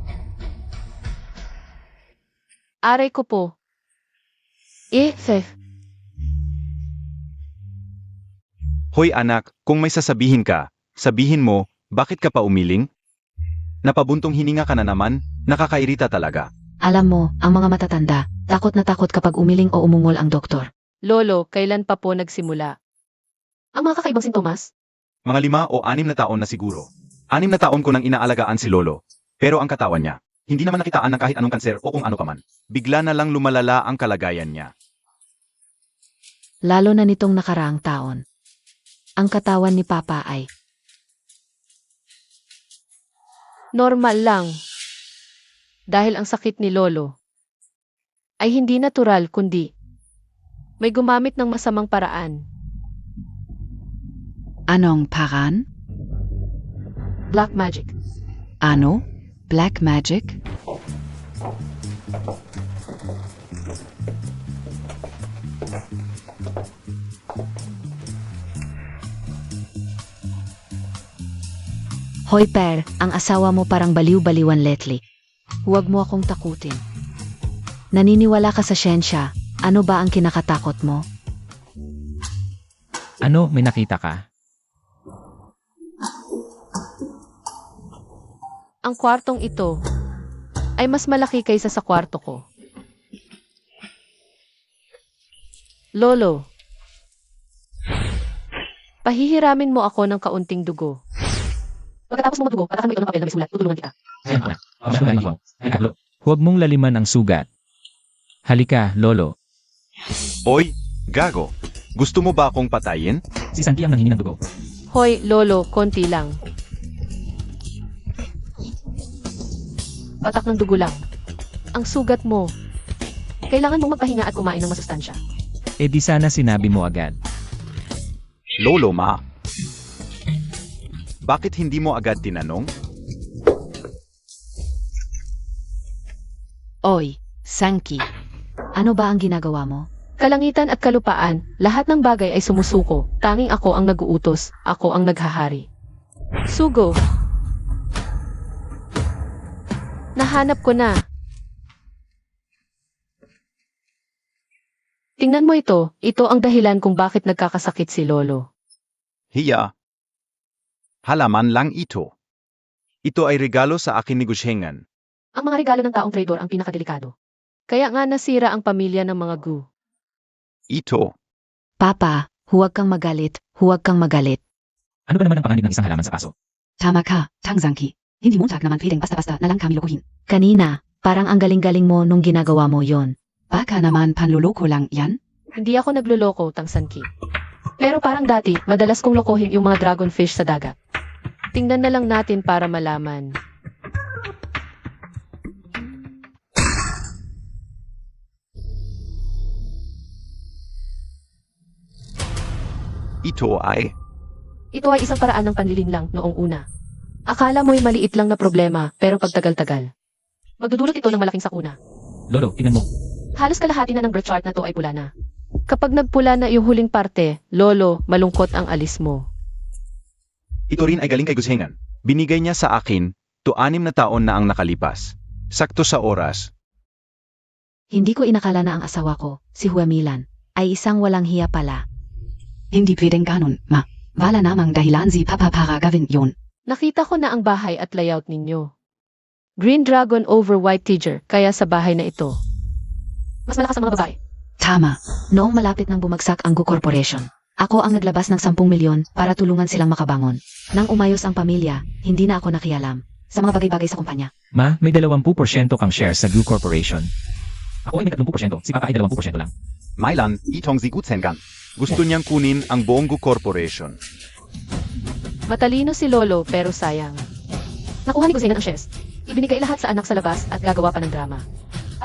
Aray ko po. Seth. Hoy anak, kung may sasabihin ka, sabihin mo, bakit ka pa umiling? Napabuntong hininga ka na naman, nakakairita talaga. Alam mo, ang mga matatanda, takot na takot kapag umiling o umungol ang doktor. Lolo, kailan pa po nagsimula? Ang mga kakaibang sintomas? Mga 5 o 6 na taon na siguro. 6 na taon ko nang inaalagaan si Lolo. Pero ang katawan niya, hindi naman nakitaan ng kahit anong kanser o kung ano paman. Bigla na lang lumalala ang kalagayan niya. Lalo na nitong nakaraang taon. Ang katawan ni Papa ay Normal lang. Dahil ang sakit ni Lolo ay hindi natural kundi may gumamit ng masamang paraan. Anong paran? Black magic. Ano? Black magic? Hoy Per, ang asawa mo parang baliw-baliwan lately. Huwag mo akong takutin. Naniniwala ka sa siyensya, ano ba ang kinakatakot mo? Ano, may nakita ka? Ang kwartong ito ay mas malaki kaysa sa kwarto ko. Lolo, pahihiramin mo ako ng kaunting dugo. Pagkatapos mo madugo, patakan mo ito ng papel na may sulat, tutulungan kita. Huwag mong laliman ang sugat. Halika, Lolo. Oy, gago. Gusto mo ba akong patayin? Si Santi ang nanghingi ng dugo. Hoy, Lolo, konti lang. Patak ng dugo lang. Ang sugat mo. Kailangan mong magpahinga at kumain ng masustansya. Eh di sana sinabi mo agad. Lolo ma. Bakit hindi mo agad tinanong? Oy, Sanki. Ano ba ang ginagawa mo? Kalangitan at kalupaan, lahat ng bagay ay sumusuko. Tanging ako ang nag-uutos, ako ang naghahari. Sugo. Nahanap ko na. Tingnan mo ito ang dahilan kung bakit nagkakasakit si Lolo. Hiya. Halaman lang ito. Ito ay regalo sa akin ni Gushengan. Ang mga regalo ng taong traidor ang pinakadelikado. Kaya nga nasira ang pamilya ng mga Gu. Ito. Papa, huwag kang magalit, huwag kang magalit. Ano ba naman ang panganib ng isang halaman sa paso? Tama ka, Tang Zangki. Hindi montag naman pwedeng basta-basta na lang kami lokohin. Kanina, parang ang galing-galing mo nung ginagawa mo yon. Baka naman panluloko lang yan? Hindi ako nagluloko, Tangsanki. Pero parang dati, madalas kong lokohin yung mga dragonfish sa dagat. Tingnan na lang natin para malaman. Ito ay. Ito ay isang paraan ng panlilinlang noong una. Akala mo'y maliit lang na problema, pero pagtagal-tagal. Magdudulot ito ng malaking sakuna. Lolo, tingnan mo. Halos kalahati na ng birth chart na to ay pula na. Kapag nagpula na yung huling parte, Lolo, malungkot ang alis mo. Ito rin ay galing kay Gushengan. Binigay niya sa akin, 6 na taon na ang nakalipas. Sakto sa oras. Hindi ko inakala na ang asawa ko, si Huamilan, ay isang walang hiya pala. Hindi pwedeng ganon, ma. Wala namang dahilan si Papa para gawin yon. Nakita ko na ang bahay at layout ninyo. Green Dragon over White Tiger, kaya sa bahay na ito. Mas malakas ang mga babae. Tama. Noong malapit nang bumagsak ang Gu Corporation, ako ang naglabas ng 10 milyon para tulungan silang makabangon. Nang umayos ang pamilya, hindi na ako nakialam sa mga bagay-bagay sa kumpanya. Ma, may 20% kang shares sa Gu Corporation. Ako ay may 30%, si Papa ay 20% lang. Mailan, itong zigutsengan. Gusto niyang kunin ang buong Gu Corporation. Matalino si Lolo pero sayang. Nakuha ni Guzena ang shares. Ibinigay lahat sa anak sa labas at gagawa pa ng drama.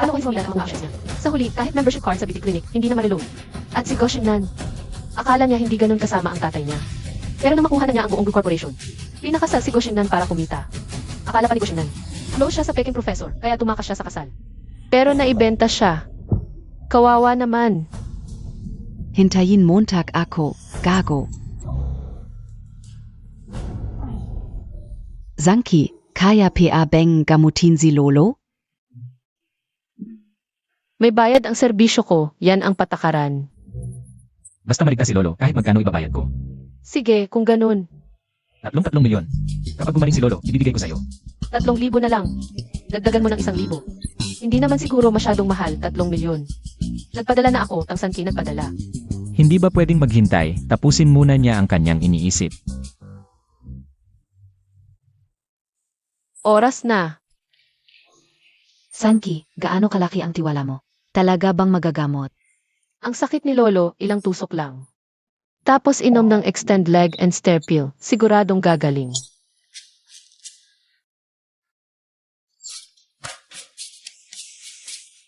Ano kung ang mga shares niya? Sa huli, kahit membership card sa beauty clinic, hindi na mariload. At si Goshinan, akala niya hindi ganun kasama ang tatay niya. Pero nang makuha na niya ang buong Gu Corporation, pinakasal si Goshinan para kumita. Akala pa ni Goshinan, close siya sa Peking professor, kaya tumakas siya sa kasal. Pero naibenta siya. Kawawa naman. Hintayin Montag ako, gago. Zanki, kaya pa bang gamutin si Lolo? May bayad ang serbisyo ko, yan ang patakaran. Basta maligtas si Lolo, kahit magkano ibabayad ko. Sige, kung ganun. 3 milyon. Kapag gumaling si Lolo, ibibigay ko sa'yo. 3,000 na lang. Dagdagan mo ng 1,000. Hindi naman siguro masyadong mahal, 3 milyon. Nagpadala na ako, Tang Sanki nagpadala. Hindi ba pwedeng maghintay, tapusin muna niya ang kanyang iniisip. Oras na. Sanki, gaano kalaki ang tiwala mo? Talaga bang magagamot? Ang sakit ni Lolo, ilang tusok lang. Tapos inom ng extend leg and stair pill, siguradong gagaling.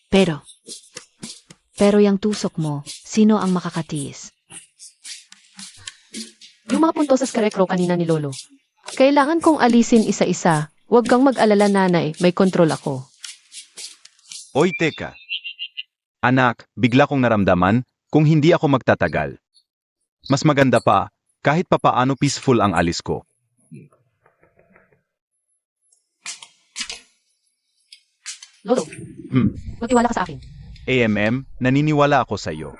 Pero yung tusok mo, sino ang makakatiis? Yung mga punto sa scarecrow kanina ni Lolo. Kailangan kong alisin isa-isa. Huwag kang mag-alala nanay, may kontrol ako. Oy teka. Anak, bigla kong naramdaman, kung hindi ako magtatagal. Mas maganda pa, kahit papaano peaceful ang alis ko. Lolo, magtiwala ka sa akin. AMM, naniniwala ako sa iyo.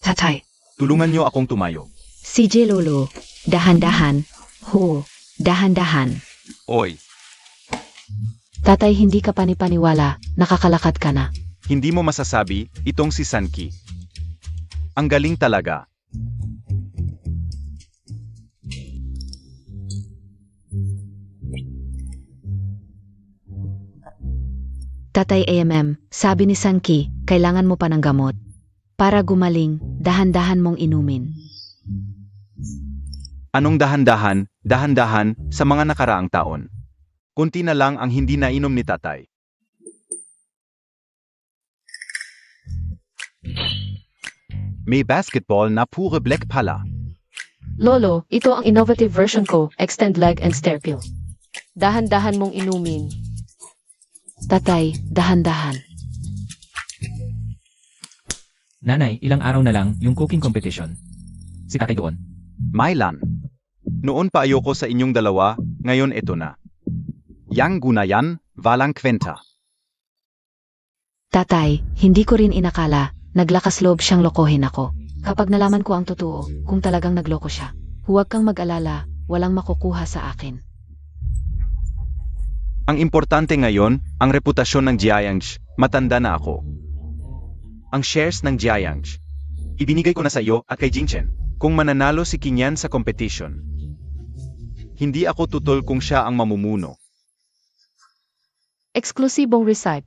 Tatay. Tulungan niyo akong tumayo. CJ Lolo, dahan-dahan. Ho, dahan-dahan. Oy, Tatay, hindi ka panipaniwala, nakakalakat ka na. hindi mo masasabi, itong si Sanki. Ang galing talaga. Tatay AMM, sabi ni Sanki, kailangan mo pa ng gamot. Para gumaling, dahan-dahan mong inumin. Anong dahan-dahan, dahan-dahan, sa mga nakaraang taon? Kunti na lang ang hindi nainom ni tatay. May basketball na pure black pala. Lolo, ito ang innovative version ko, extend leg and stair pill. Dahan-dahan mong inumin. Tatay, dahan-dahan. Nanay, ilang araw na lang yung cooking competition. Si tatay doon. Mailan. Noon pa ayoko sa inyong dalawa, ngayon ito na. Yang gunayan, walang kwenta. Tatay, hindi ko rin inakala, naglakas loob siyang lokohin ako. Kapag nalaman ko ang totoo, kung talagang nagloko siya, huwag kang mag-alala, walang makukuha sa akin. Ang importante ngayon, ang reputasyon ng Jiayang. Matanda na ako. Ang shares ng Jiayang. Ibinigay ko na sa iyo at kay Jingchen. Kung mananalo si Kinyan sa competition. Hindi ako tutol kung siya ang mamumuno. Eksklusibong recipe.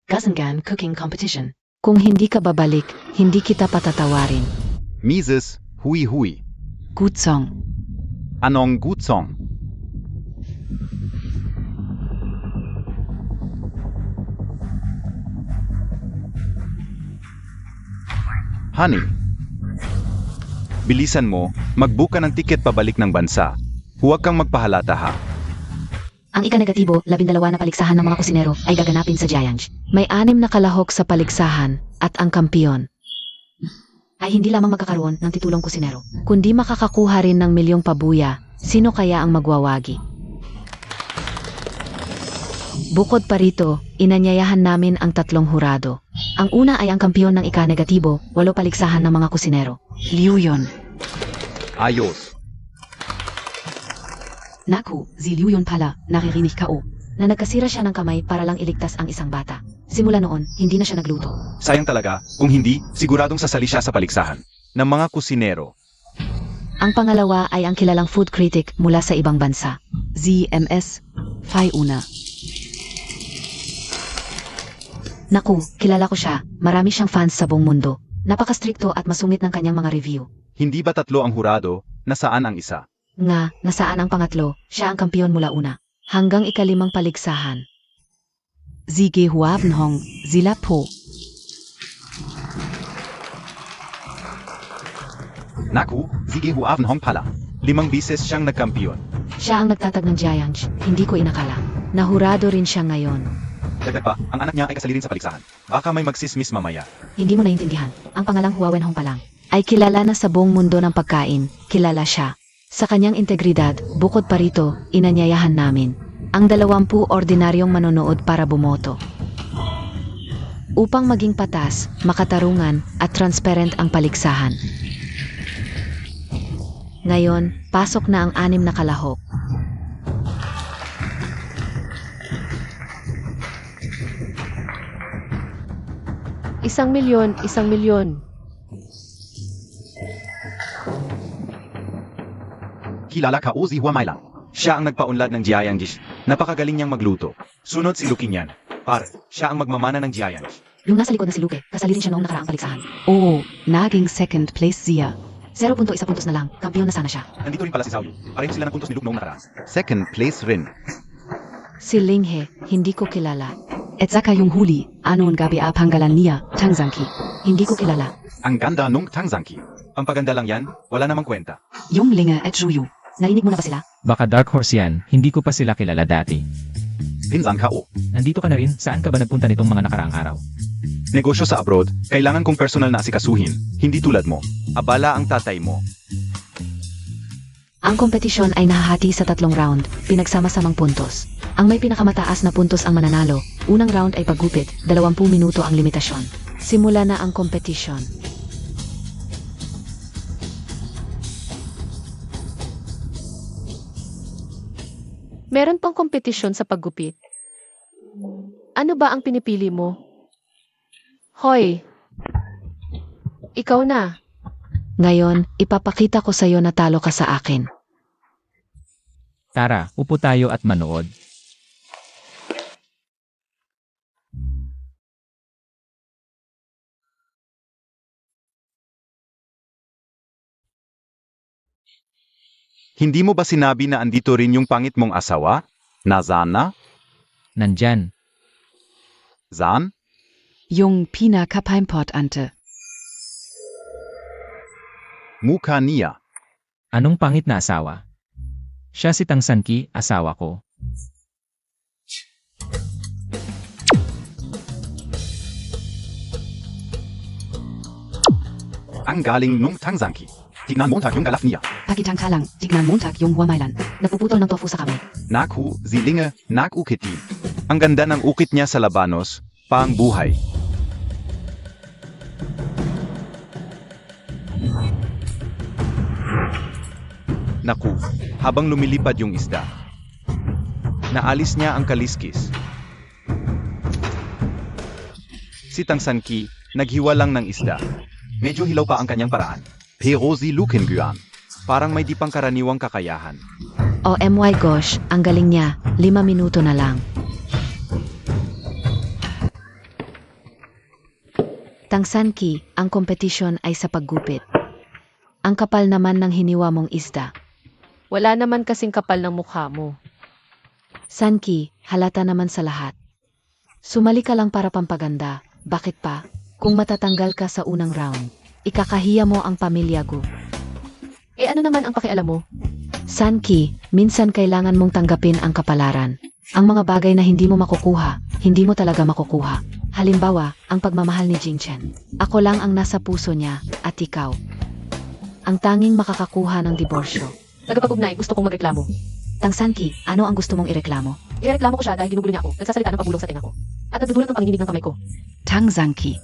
Gasengan cooking competition. Kung hindi ka babalik, hindi kita patatawarin. Mises, hui. Gutsong. Anong gutsong? Honey, bilisan mo, mag-book ka ng ticket pabalik ng bansa. Huwag kang magpahalata ha. Ang ika-negatibo, 12 na paligsahan ng mga kusinero ay gaganapin sa Giants. May 6 na kalahok sa paligsahan at ang kampiyon ay hindi lamang magkakaroon ng titulong kusinero, kundi makakakuha rin ng milyong pabuya. Sino kaya ang magwawagi? Bukod pa rito, inanyayahan namin ang 3 hurado. Ang una ay ang kampiyon ng ika-negatibo, 8 paligsahan ng mga kusinero. Liu Yun. Ayos. Naku, si Liu Yun pala, naririnig ka o. Na nagkasira siya ng kamay para lang iligtas ang isang bata. Simula noon, hindi na siya nagluto. Sayang talaga, kung hindi, siguradong sasali siya sa paligsahan ng mga kusinero. Ang pangalawa ay ang kilalang food critic mula sa ibang bansa. Si MS. Fai Una. Naku, kilala ko siya. Marami siyang fans sa buong mundo. Napakastrikto at masungit ng kanyang mga review. Hindi ba 3 ang hurado, nasaan ang isa? Nga, nasaan ang pangatlo? Siya ang kampiyon mula una. Hanggang ika-5 paligsahan. Si Ge Huavenhong. Sila po. Naku, sige Huavenhong pala. 5 bises siyang nagkampiyon. Siya ang nagtatag ng Giants. Hindi ko inakala. Nahurado rin siya ngayon. Dagdag pa, ang anak niya ay kasali rin sa paligsahan. Baka may magsismis mamaya. Hindi mo naintindihan. Ang pangalang Huawenhong pa lang ay kilala na sa buong mundo ng pagkain. Kilala siya. Sa kanyang integridad, bukod pa rito, inanyayahan namin ang 20 ordinaryong manonood para bumoto. Upang maging patas, makatarungan at transparent ang paligsahan. Ngayon, pasok na ang 6 na kalahok. Isang milyon. Kilala ka o si Huamailang. Siya ang nagpaunlad ng Giants. Napakagaling niyang magluto. Sunod si Lukinyan. Par, siya ang magmamana ng Giants. Yung nasa likod na si Luke, kasali rin siya noong nakaraang paligsahan. Oo, naging second place siya. 0.1 puntos na lang, kampiyon na sana siya. Nandito rin pala si Xiaoyu. Pareho sila ng puntos ni Luke noong nakaraan. Second place rin. Si Linghe, hindi ko kilala. At saka yung huli, ano ang gabi pangalan niya, Tangzangki. Hindi ko kilala. Ang ganda nung Tangzangki. Ang paganda lang yan, wala namang kwenta. Yung Linga at Juyu. Narinig mo na ba sila? Baka Dark Horse yan, hindi ko pa sila kilala dati. Pinsan ka o. Nandito ka na rin, saan ka ba nagpunta nitong mga nakaraang araw? Negosyo sa abroad, kailangan kong personal na asikasuhin. Hindi tulad mo. Abala ang tatay mo. Ang kompetisyon ay nahahati sa 3 round, pinagsama-samang puntos. Ang may pinakamataas na puntos ang mananalo. Unang round ay paggupit, 20 minuto ang limitasyon. Simula na ang kompetisyon. Meron pang kompetisyon sa paggupit. Ano ba ang pinipili mo? Hoy! Ikaw na. Ngayon, ipapakita ko sa'yo na talo ka sa akin. Tara, upo tayo at manood. Hindi mo ba sinabi na andito rin yung pangit mong asawa? Nazana? Nandyan. Zan? Yung pinaka-importante. Mukha niya. Anong pangit na asawa? Siya si Tangzangki, asawa ko. Ang galing nung Tangzangki. Tignan Montag yung galaf niya. Pakitang ka lang, tignan Montag yung Huamailan. Napuputol ng tofu sa kamay. Naku, zilinge, nakukiti. Ang ganda ng ukit niya sa labanos, pang buhay. Naku, habang lumilipad yung isda, naalis niya ang kaliskis. Si Tangzangki, naghiwa lang ng isda. Medyo hilaw pa ang kanyang paraan. Pero si Lukenguan, parang may di pangkaraniwang kakayahan. O my gosh, ang galing niya. 5 minuto na lang. Tangzangki, ang kompetisyon ay sa paggupit. Ang kapal naman ng hiniwa mong isda. Wala naman kasing kapal ng mukha mo. Sanki, halata naman sa lahat. Sumali ka lang para pampaganda. Bakit pa? Kung matatanggal ka sa unang round, ikakahiya mo ang pamilya ko. Eh ano naman ang pakialam mo? Sanki, minsan kailangan mong tanggapin ang kapalaran. Ang mga bagay na hindi mo makukuha, hindi mo talaga makukuha. Halimbawa, ang pagmamahal ni Jingchen. Ako lang ang nasa puso niya, at ikaw. Ang tanging makakakuha ng diborsyo. Tagapag-ugnay, gusto kong magreklamo. Tang Sanki, ano ang gusto mong ireklamo? Ireklamo ko siya dahil ginugulo niya ako. Nagsasalita ng pabulong sa tenga ko. At nagdudulot ng panginginig ng kamay ko. Tang Sanki.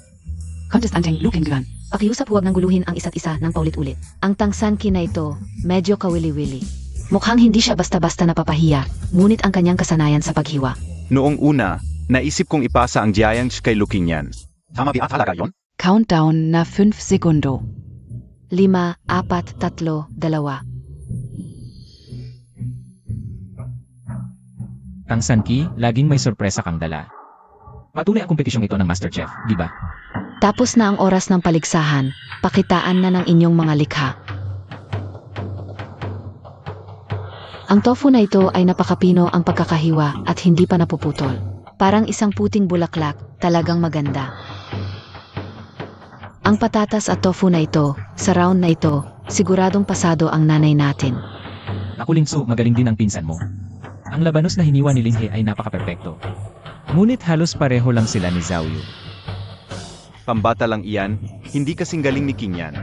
Konntest an den Luken gehören. Pakiusap huwag nang guluhin ang isa't isa ng paulit-ulit. Ang Tang Sanki na ito, medyo kawili-wili. Mukhang hindi siya basta-basta napapahiya, ngunit ang kanyang kasanayan sa paghiwa. Noong una, naisip kong ipasa ang Jiayang kay Lukinyan. Tama ba talaga yon? Countdown na 5 segundo. 5, 4, 3, 2. Tang Sanki, laging may sorpresa kang dala. Patunay ang kompetisyong ito ng MasterChef, di ba? Tapos na ang oras ng paligsahan, pakitaan na ng inyong mga likha. Ang tofu na ito ay napakapino ang pagkakahiwa at hindi pa napuputol. Parang isang puting bulaklak, talagang maganda. Ang patatas at tofu na ito, sa round na ito, siguradong pasado ang nanay natin. Naku Lingsu, magaling din ang pinsan mo. Ang labanos na hiniwa ni Linghe ay napaka-perpekto. Ngunit halos pareho lang sila ni Zhao Yu. Pambata lang iyan, hindi kasing galing ni Kinyan.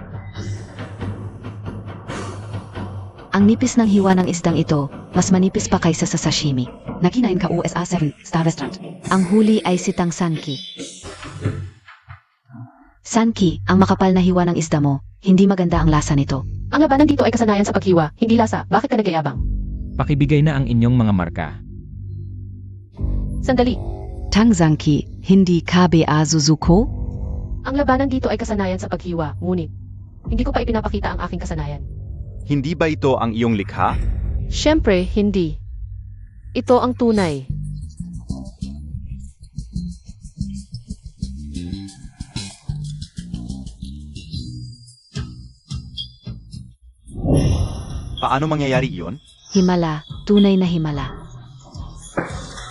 Ang nipis ng hiwa ng isdang ito, mas manipis pa kaysa sa sashimi. Nakinain ka USA 7-star restaurant. Ang huli ay si Tang Sanki. Sanki, ang makapal na hiwa ng isda mo, hindi maganda ang lasa nito. Ang labanan dito ay kasanayan sa paghiwa, hindi lasa. Bakit ka nagyayabang? Pakibigay na ang inyong mga marka. Sandali. Tang Sanki, hindi KBA Suzuko? Ang labanan dito ay kasanayan sa paghiwa, ngunit hindi ko pa ipinapakita ang aking kasanayan. Hindi ba ito ang iyong likha? Siyempre, hindi. Ito ang tunay. Paano mangyayari iyon? Himala, tunay na himala.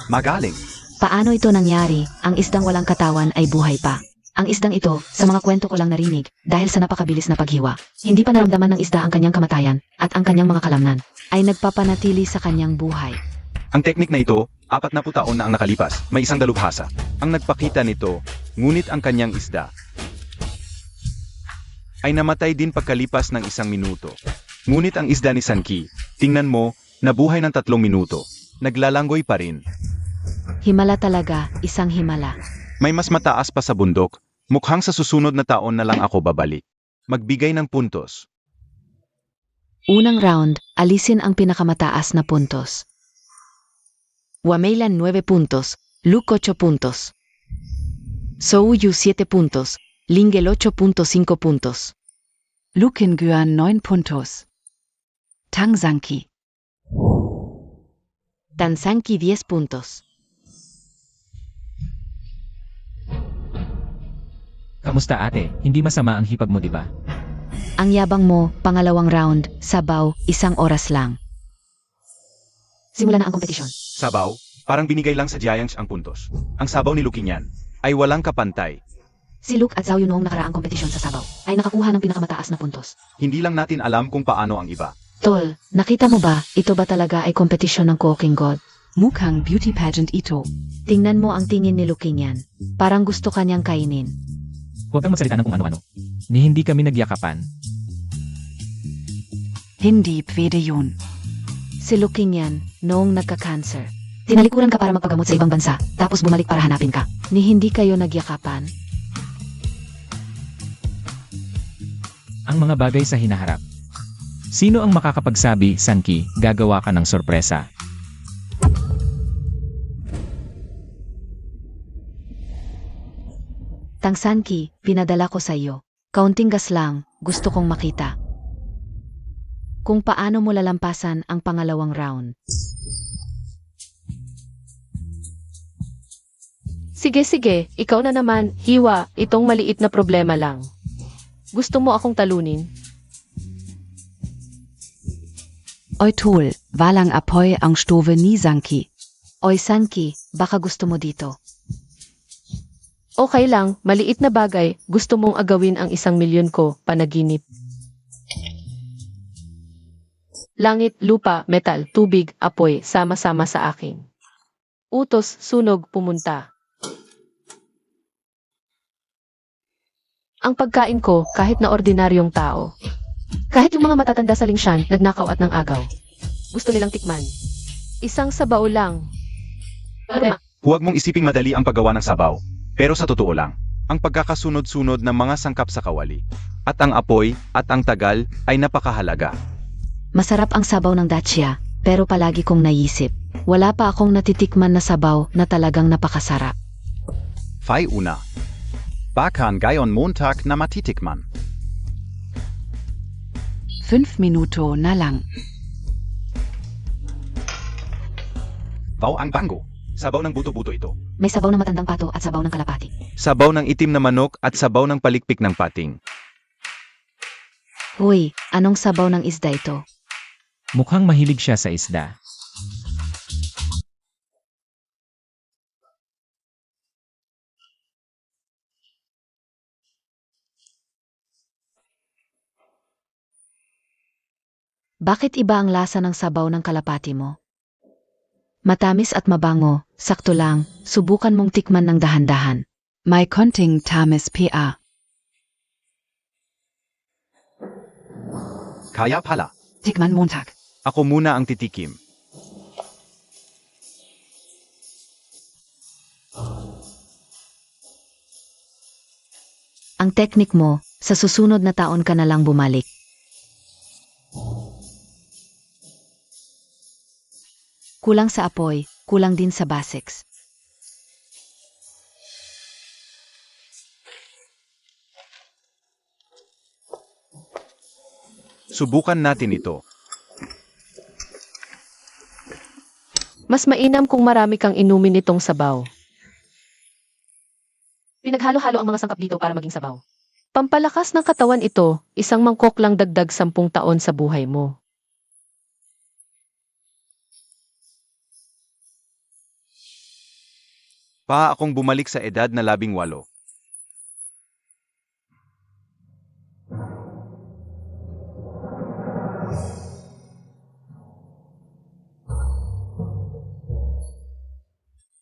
Magaling. Paano ito nangyari? Ang isdang walang katawan ay buhay pa. Ang isdang ito, sa mga kwento ko lang narinig, dahil sa napakabilis na paghiwa. Hindi pa naramdaman ng isda ang kanyang kamatayan, at ang kanyang mga kalamnan, ay nagpapanatili sa kanyang buhay. Ang teknik na ito, 40 taon na ang nakalipas, may isang dalubhasa. Ang nagpakita nito, ngunit ang kanyang isda ay namatay din pagkalipas ng 1 minuto. Ngunit ang isda ni Sanki, tingnan mo, nabuhay ng 3 minuto. Naglalanggoy pa rin. Himala talaga, isang himala. May mas mataas pa sa bundok. Mukhang sa susunod na taon na lang ako babalik. Magbigay ng puntos. Unang round, alisin ang pinakamataas na puntos. Wameilan 9 puntos, Luke 8 puntos. Souyu 7 puntos, Lingel 8.5 puntos. Luken gehören 9 puntos. Tang Sanki. Tang Sanki 10 puntos. Kamusta ate? Hindi masama ang hipag mo, di ba? Ang yabang mo, pangalawang round, sabaw, 1 oras lang. Simula na ang kompetisyon. Sabaw, parang binigay lang sa Giants ang puntos. Ang sabaw ni Lukinyan ay walang kapantay. Si Luke at Zhao Yu noong nakaraang kompetisyon sa sabaw, ay nakakuha ng pinakamataas na puntos. Hindi lang natin alam kung paano ang iba. Tol, nakita mo ba, ito ba talaga ay kompetisyon ng Cooking God? Mukhang beauty pageant ito. Tingnan mo ang tingin ni Luke niyan. Parang gusto kanyang kainin. Huwag kang magsalita ng kung ano-ano. Ni hindi kami nagyakapan. Hindi pwede yun. Si Luke niyan, noong nagka-cancer. Tinalikuran ka para magpagamot sa ibang bansa, tapos bumalik para hanapin ka. Ni hindi kayo nagyakapan. Ang mga bagay sa hinaharap. Sino ang makakapagsabi, Sanki, gagawa ka ng sorpresa? Tang Sanki, pinadala ko sa iyo. Kaunting gas lang, gusto kong makita. Kung paano mo lalampasan ang pangalawang round. Sige, ikaw na naman, hiwa, itong maliit na problema lang. Gusto mo akong talunin? Oi tol, walang apoy ang stove ni Sanki. Oy Sanki, baka gusto mo dito. Okay lang, maliit na bagay, gusto mong agawin ang 1 milyon ko, panaginip. Langit, lupa, metal, tubig, apoy, sama-sama sa akin. Utos, sunog, pumunta. Ang pagkain ko, kahit na ordinaryong tao. Kahit yung mga matatanda sa lingsyan, nagnakaw at ng agaw. Gusto nilang tikman. Isang sabaw lang. Huwag mong isiping madali ang paggawa ng sabaw. Pero sa totoo lang, ang pagkakasunod-sunod ng mga sangkap sa kawali, at ang apoy, at ang tagal, ay napakahalaga. Masarap ang sabaw ng dacia, pero palagi kong naisip. Wala pa akong natitikman na sabaw na talagang napakasarap. Fai una. Bakan gayon Montag na matitikman. 5 Minuto na lang. Pao ang bango. Sabaw ng buto-buto ito. May sabaw ng matandang pato at sabaw ng kalapati. Sabaw ng itim na manok at sabaw ng palikpik ng pating. Hoy, anong sabaw ng isda ito? Mukhang mahilig siya sa isda. Bakit iba ang lasa ng sabaw ng kalapati mo? Matamis at mabango, sakto lang, subukan mong tikman ng dahan-dahan. May konting tamis pa. Kaya pala. Tikman Montag. Ako muna ang titikim. Ang teknik mo, sa susunod na taon ka na lang bumalik. Kulang sa apoy, kulang din sa basics. Subukan natin ito. Mas mainam kung marami kang inumin nitong sabaw. Pinaghalo-halo ang mga sangkap dito para maging sabaw. Pampalakas ng katawan ito, isang mangkok lang dagdag 10 taon sa buhay mo. Pa akong bumalik sa edad na 18.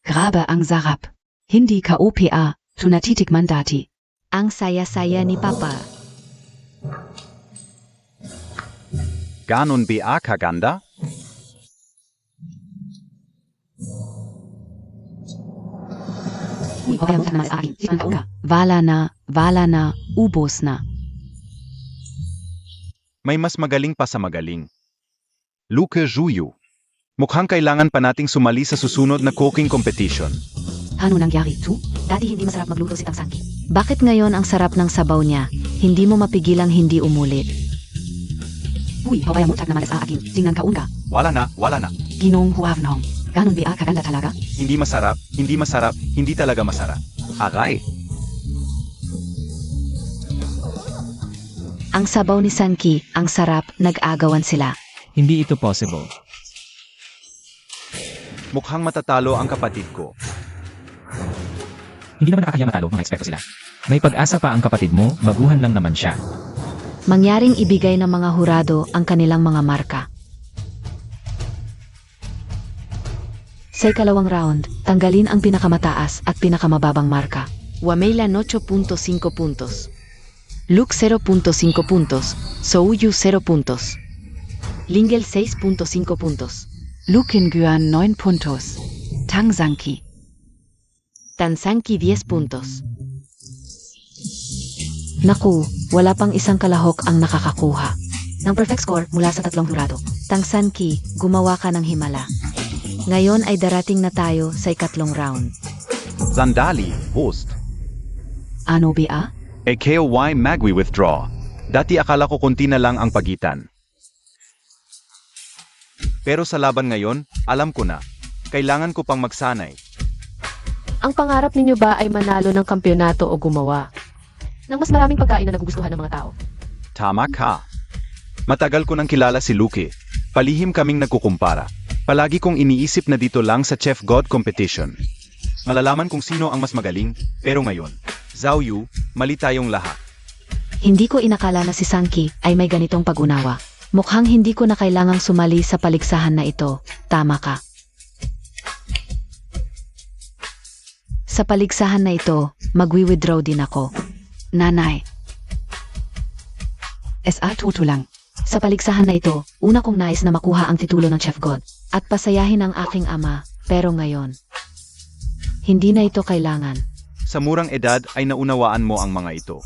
Grabe ang sarap. Hindi KOPA, tunatitikman dati. Ang saya-saya ni Papa. Ganon ba kaganda? Okay, Montag na sa akin. Tikman ka. Wala na, ubos na. May mas magaling pa sa magaling. Luke Juyu. Mukhang kailangan pa nating sumali sa susunod na cooking competition. Ano nangyari, Tu? Dati hindi masarap magluto si Tangsanki. Bakit ngayon ang sarap ng sabaw niya? Hindi mo mapigilang hindi umulit. Uy, okay, Montag naman sa akin. Tingnan ka unga. Wala na. Ginong huwavnong. Ganon ba kaganda talaga? Hindi masarap, hindi talaga masarap. Aray. Ang sabaw ni Sanki, ang sarap, nag-agawan sila. Hindi ito possible. Mukhang matatalo ang kapatid ko. Hindi naman nakakahiya matalo, mga eksperto sila. May pag-asa pa ang kapatid mo, baguhan lang naman siya. Mangyaring ibigay ng mga hurado ang kanilang mga marka. Sa ikalawang round, tanggalin ang pinakamataas at pinakamababang marka. Wamela 8.5 puntos. Luke 0.5 puntos. Souyu 0 puntos. Lingel 6.5 puntos. Lukengüan 9 puntos. Tangsanki. Tansanki 10 puntos. Naku, wala pang isang kalahok ang nakakakuha ng perfect score mula sa tatlong hurado. Tangsanki, gumawa ka ng himala. Ngayon ay darating na tayo sa ikatlong round. Sandali, host. Ano ba? KOY magwi withdraw. Dati akala ko konti na lang ang pagitan. Pero sa laban ngayon, alam ko na. Kailangan ko pang magsanay. Ang pangarap ninyo ba ay manalo ng kampyonato o gumawa ng mas maraming pagkain na nagugustuhan ng mga tao? Tama ka. Matagal ko nang kilala si Luke. Palihim kaming nagkukumpara. Palagi kong iniisip na dito lang sa Chef God competition. Malalaman kung sino ang mas magaling, pero ngayon, Zhao Yu, mali tayong lahat. Hindi ko inakala na si Sanki ay may ganitong pag-unawa. Mukhang hindi ko na kailangang sumali sa paligsahan na ito. Tama ka. Sa paligsahan na ito, magwi-withdraw din ako. Nanay. SA Toto lang. Sa paligsahan na ito, una kong nais na makuha ang titulo ng Chef God at pasayahin ang aking ama, pero ngayon, hindi na ito kailangan. Sa murang edad ay naunawaan mo ang mga ito.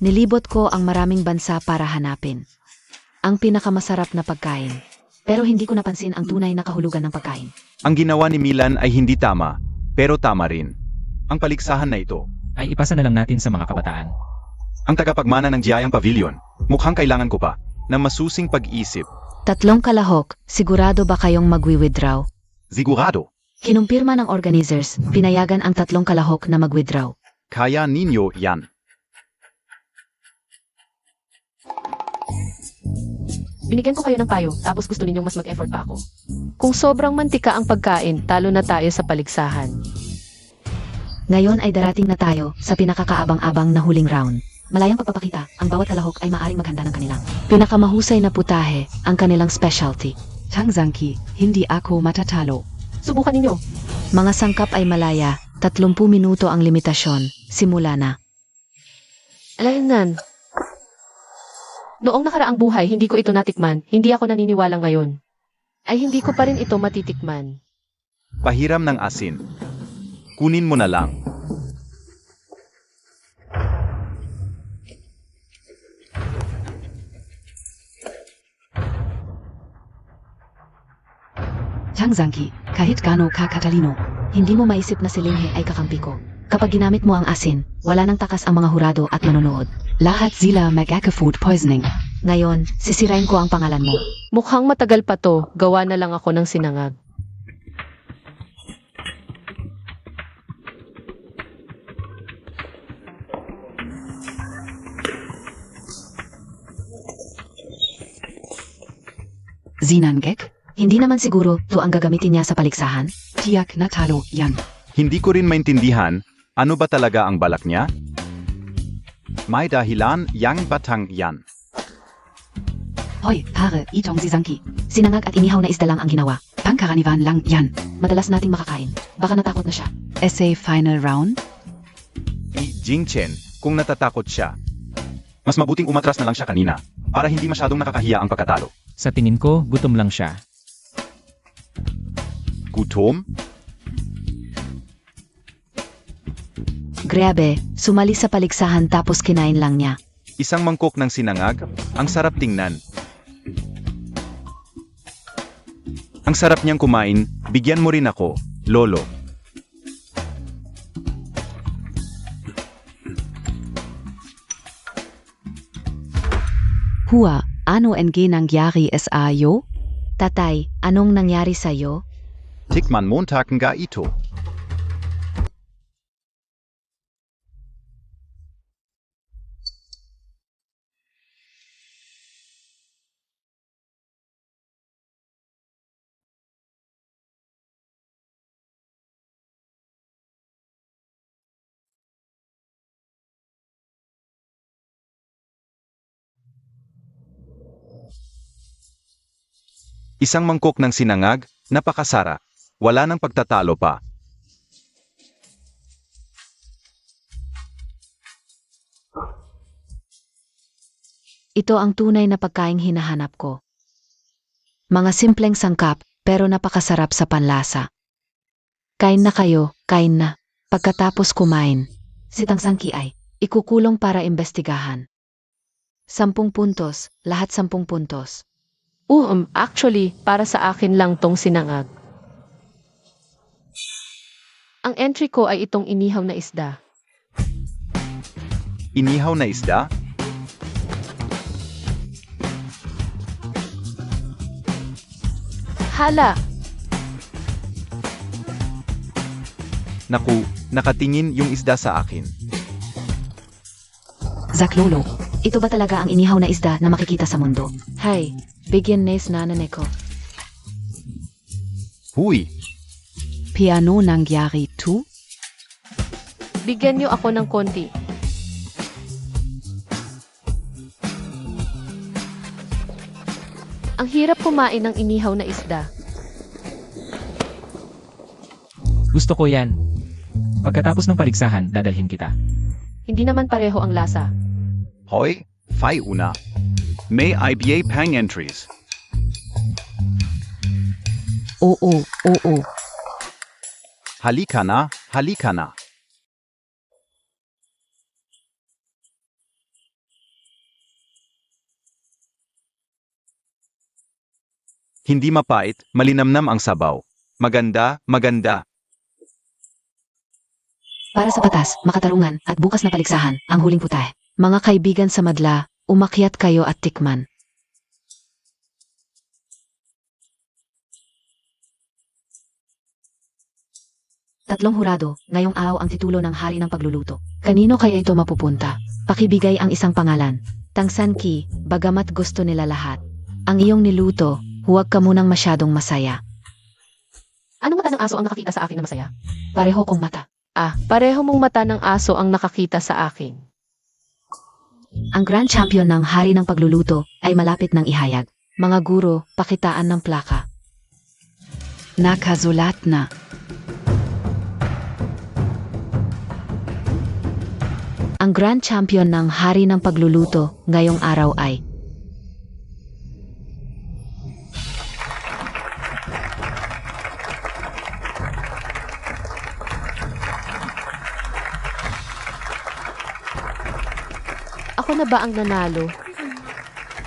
Nilibot ko ang maraming bansa para hanapin ang pinakamasarap na pagkain. Pero hindi ko napansin ang tunay na kahulugan ng pagkain. Ang ginawa ni Milan ay hindi tama, pero tama rin. Ang paligsahan na ito, Ay ipasa na lang natin sa mga kabataan. ang tagapagmana ng Giayang Pavilion, mukhang kailangan ko pa ng masusing pag-isip. 3 kalahok, sigurado ba kayong magwi-withdraw? Sigurado, Kinumpirma ng organizers, pinayagan ang 3 kalahok na mag-withdraw. kaya ninyo yan. Binigyan ko kayo ng payo, tapos gusto ninyong mas mag-effort pa ako. Kung sobrang mantika ang pagkain, talo na tayo sa paligsahan. Ngayon ay darating na tayo sa pinakakaabang-abang na huling round. Malayang pagpapakita, ang bawat kalahok ay maaring maghanda ng kanilang pinakamahusay na putahe, ang kanilang specialty. Tangzangki, hindi ako matatalo. Subukan ninyo. Mga sangkap ay malaya, 30 minuto ang limitasyon. Simula na. Alaynan. Noong nakaraang buhay, hindi ko ito natikman. Hindi ako naniniwala ngayon. Ay hindi ko pa rin ito matitikman. Pahiram ng asin. Kunin mo na lang. Tangzangki, kahit gaano ka katalino. Hindi mo maisip na si Linghe ay kakampi ko. Kapag ginamit mo ang asin, wala nang takas ang mga hurado at manonood. Lahat sila mag-food poisoning. Ngayon, sisirain ko ang pangalan mo. Mukhang matagal pa to. Gawa na lang ako ng sinangag. Zinanggek? Hindi naman siguro to ang gagamitin niya sa paligsahan. Tiyak natalo yan. Hindi ko rin maintindihan, ano ba talaga ang balak niya? May dahilan yang batang yan. Hoy, pare, itong Zizangki. Sinangag at inihaw na isda lang ang ginawa. Pangkaraniwan lang yan. Madalas nating makakain. Baka natakot na siya. SA final round? Jingchen, kung natatakot siya, mas mabuting umatras na lang siya kanina, para hindi masyadong nakakahiya ang pagkatalo. Sa tingin ko, gutom lang siya. Gutom? Grabe, sumali sa paligsahan tapos kinain lang niya. Isang mangkok ng sinangag, ang sarap tingnan. Ang sarap niyang kumain, bigyan mo rin ako, Lolo. Hua, ano NG nangyari sa iyo? Tatay, anong nangyari sa'yo? Tikman Montag nga ito. Isang mangkok ng sinangag, napakasara. Wala nang pagtatalo pa. Ito ang tunay na pagkaing hinahanap ko. Mga simpleng sangkap, pero napakasarap sa panlasa. Kain na kayo, kain na. Pagkatapos kumain, si Tangsangki ay ikukulong para imbestigahan. 10 puntos, lahat 10 puntos. Actually, para sa akin lang tong sinangag. Ang entry ko ay itong inihaw na isda. Inihaw na isda? Hala! Naku, nakatingin yung isda sa akin. Zaklolo. Ito ba talaga ang inihaw na isda na makikita sa mundo? Hay, bigyan nes nanane ko. Huy, Piano nangyari tu? Bigyan niyo ako ng konti. Ang hirap kumain ng inihaw na isda. Gusto ko yan. Pagkatapos ng paligsahan, dadalhin kita. Hindi naman pareho ang lasa. Hoi, Fai Una. May IBA Pang entries. Oo, oo. Halika na, halika na. Hindi mapait, malinamnam ang sabaw. Maganda, maganda. Para sa batas, makatarungan, at bukas na paligsahan, ang huling putahe. Mga kaibigan sa madla, umakyat kayo at tikman. Tatlong hurado, ngayong araw ang titulo ng hari ng pagluluto. Kanino kaya ito mapupunta? Pakibigay ang isang pangalan. Tangsanki, bagamat gusto nila lahat. Ang iyong niluto, huwag ka munang masyadong masaya. Anong mata ng aso ang nakakita sa akin na masaya? Pareho kong mata. Pareho mong mata ng aso ang nakakita sa akin. Ang Grand Champion ng hari ng pagluluto ay malapit ng ihayag. Mga guro, pakitaan ng plaka. Nakasulat na. Ang Grand Champion ng hari ng pagluluto ngayong araw ay Ako na ba ang nanalo?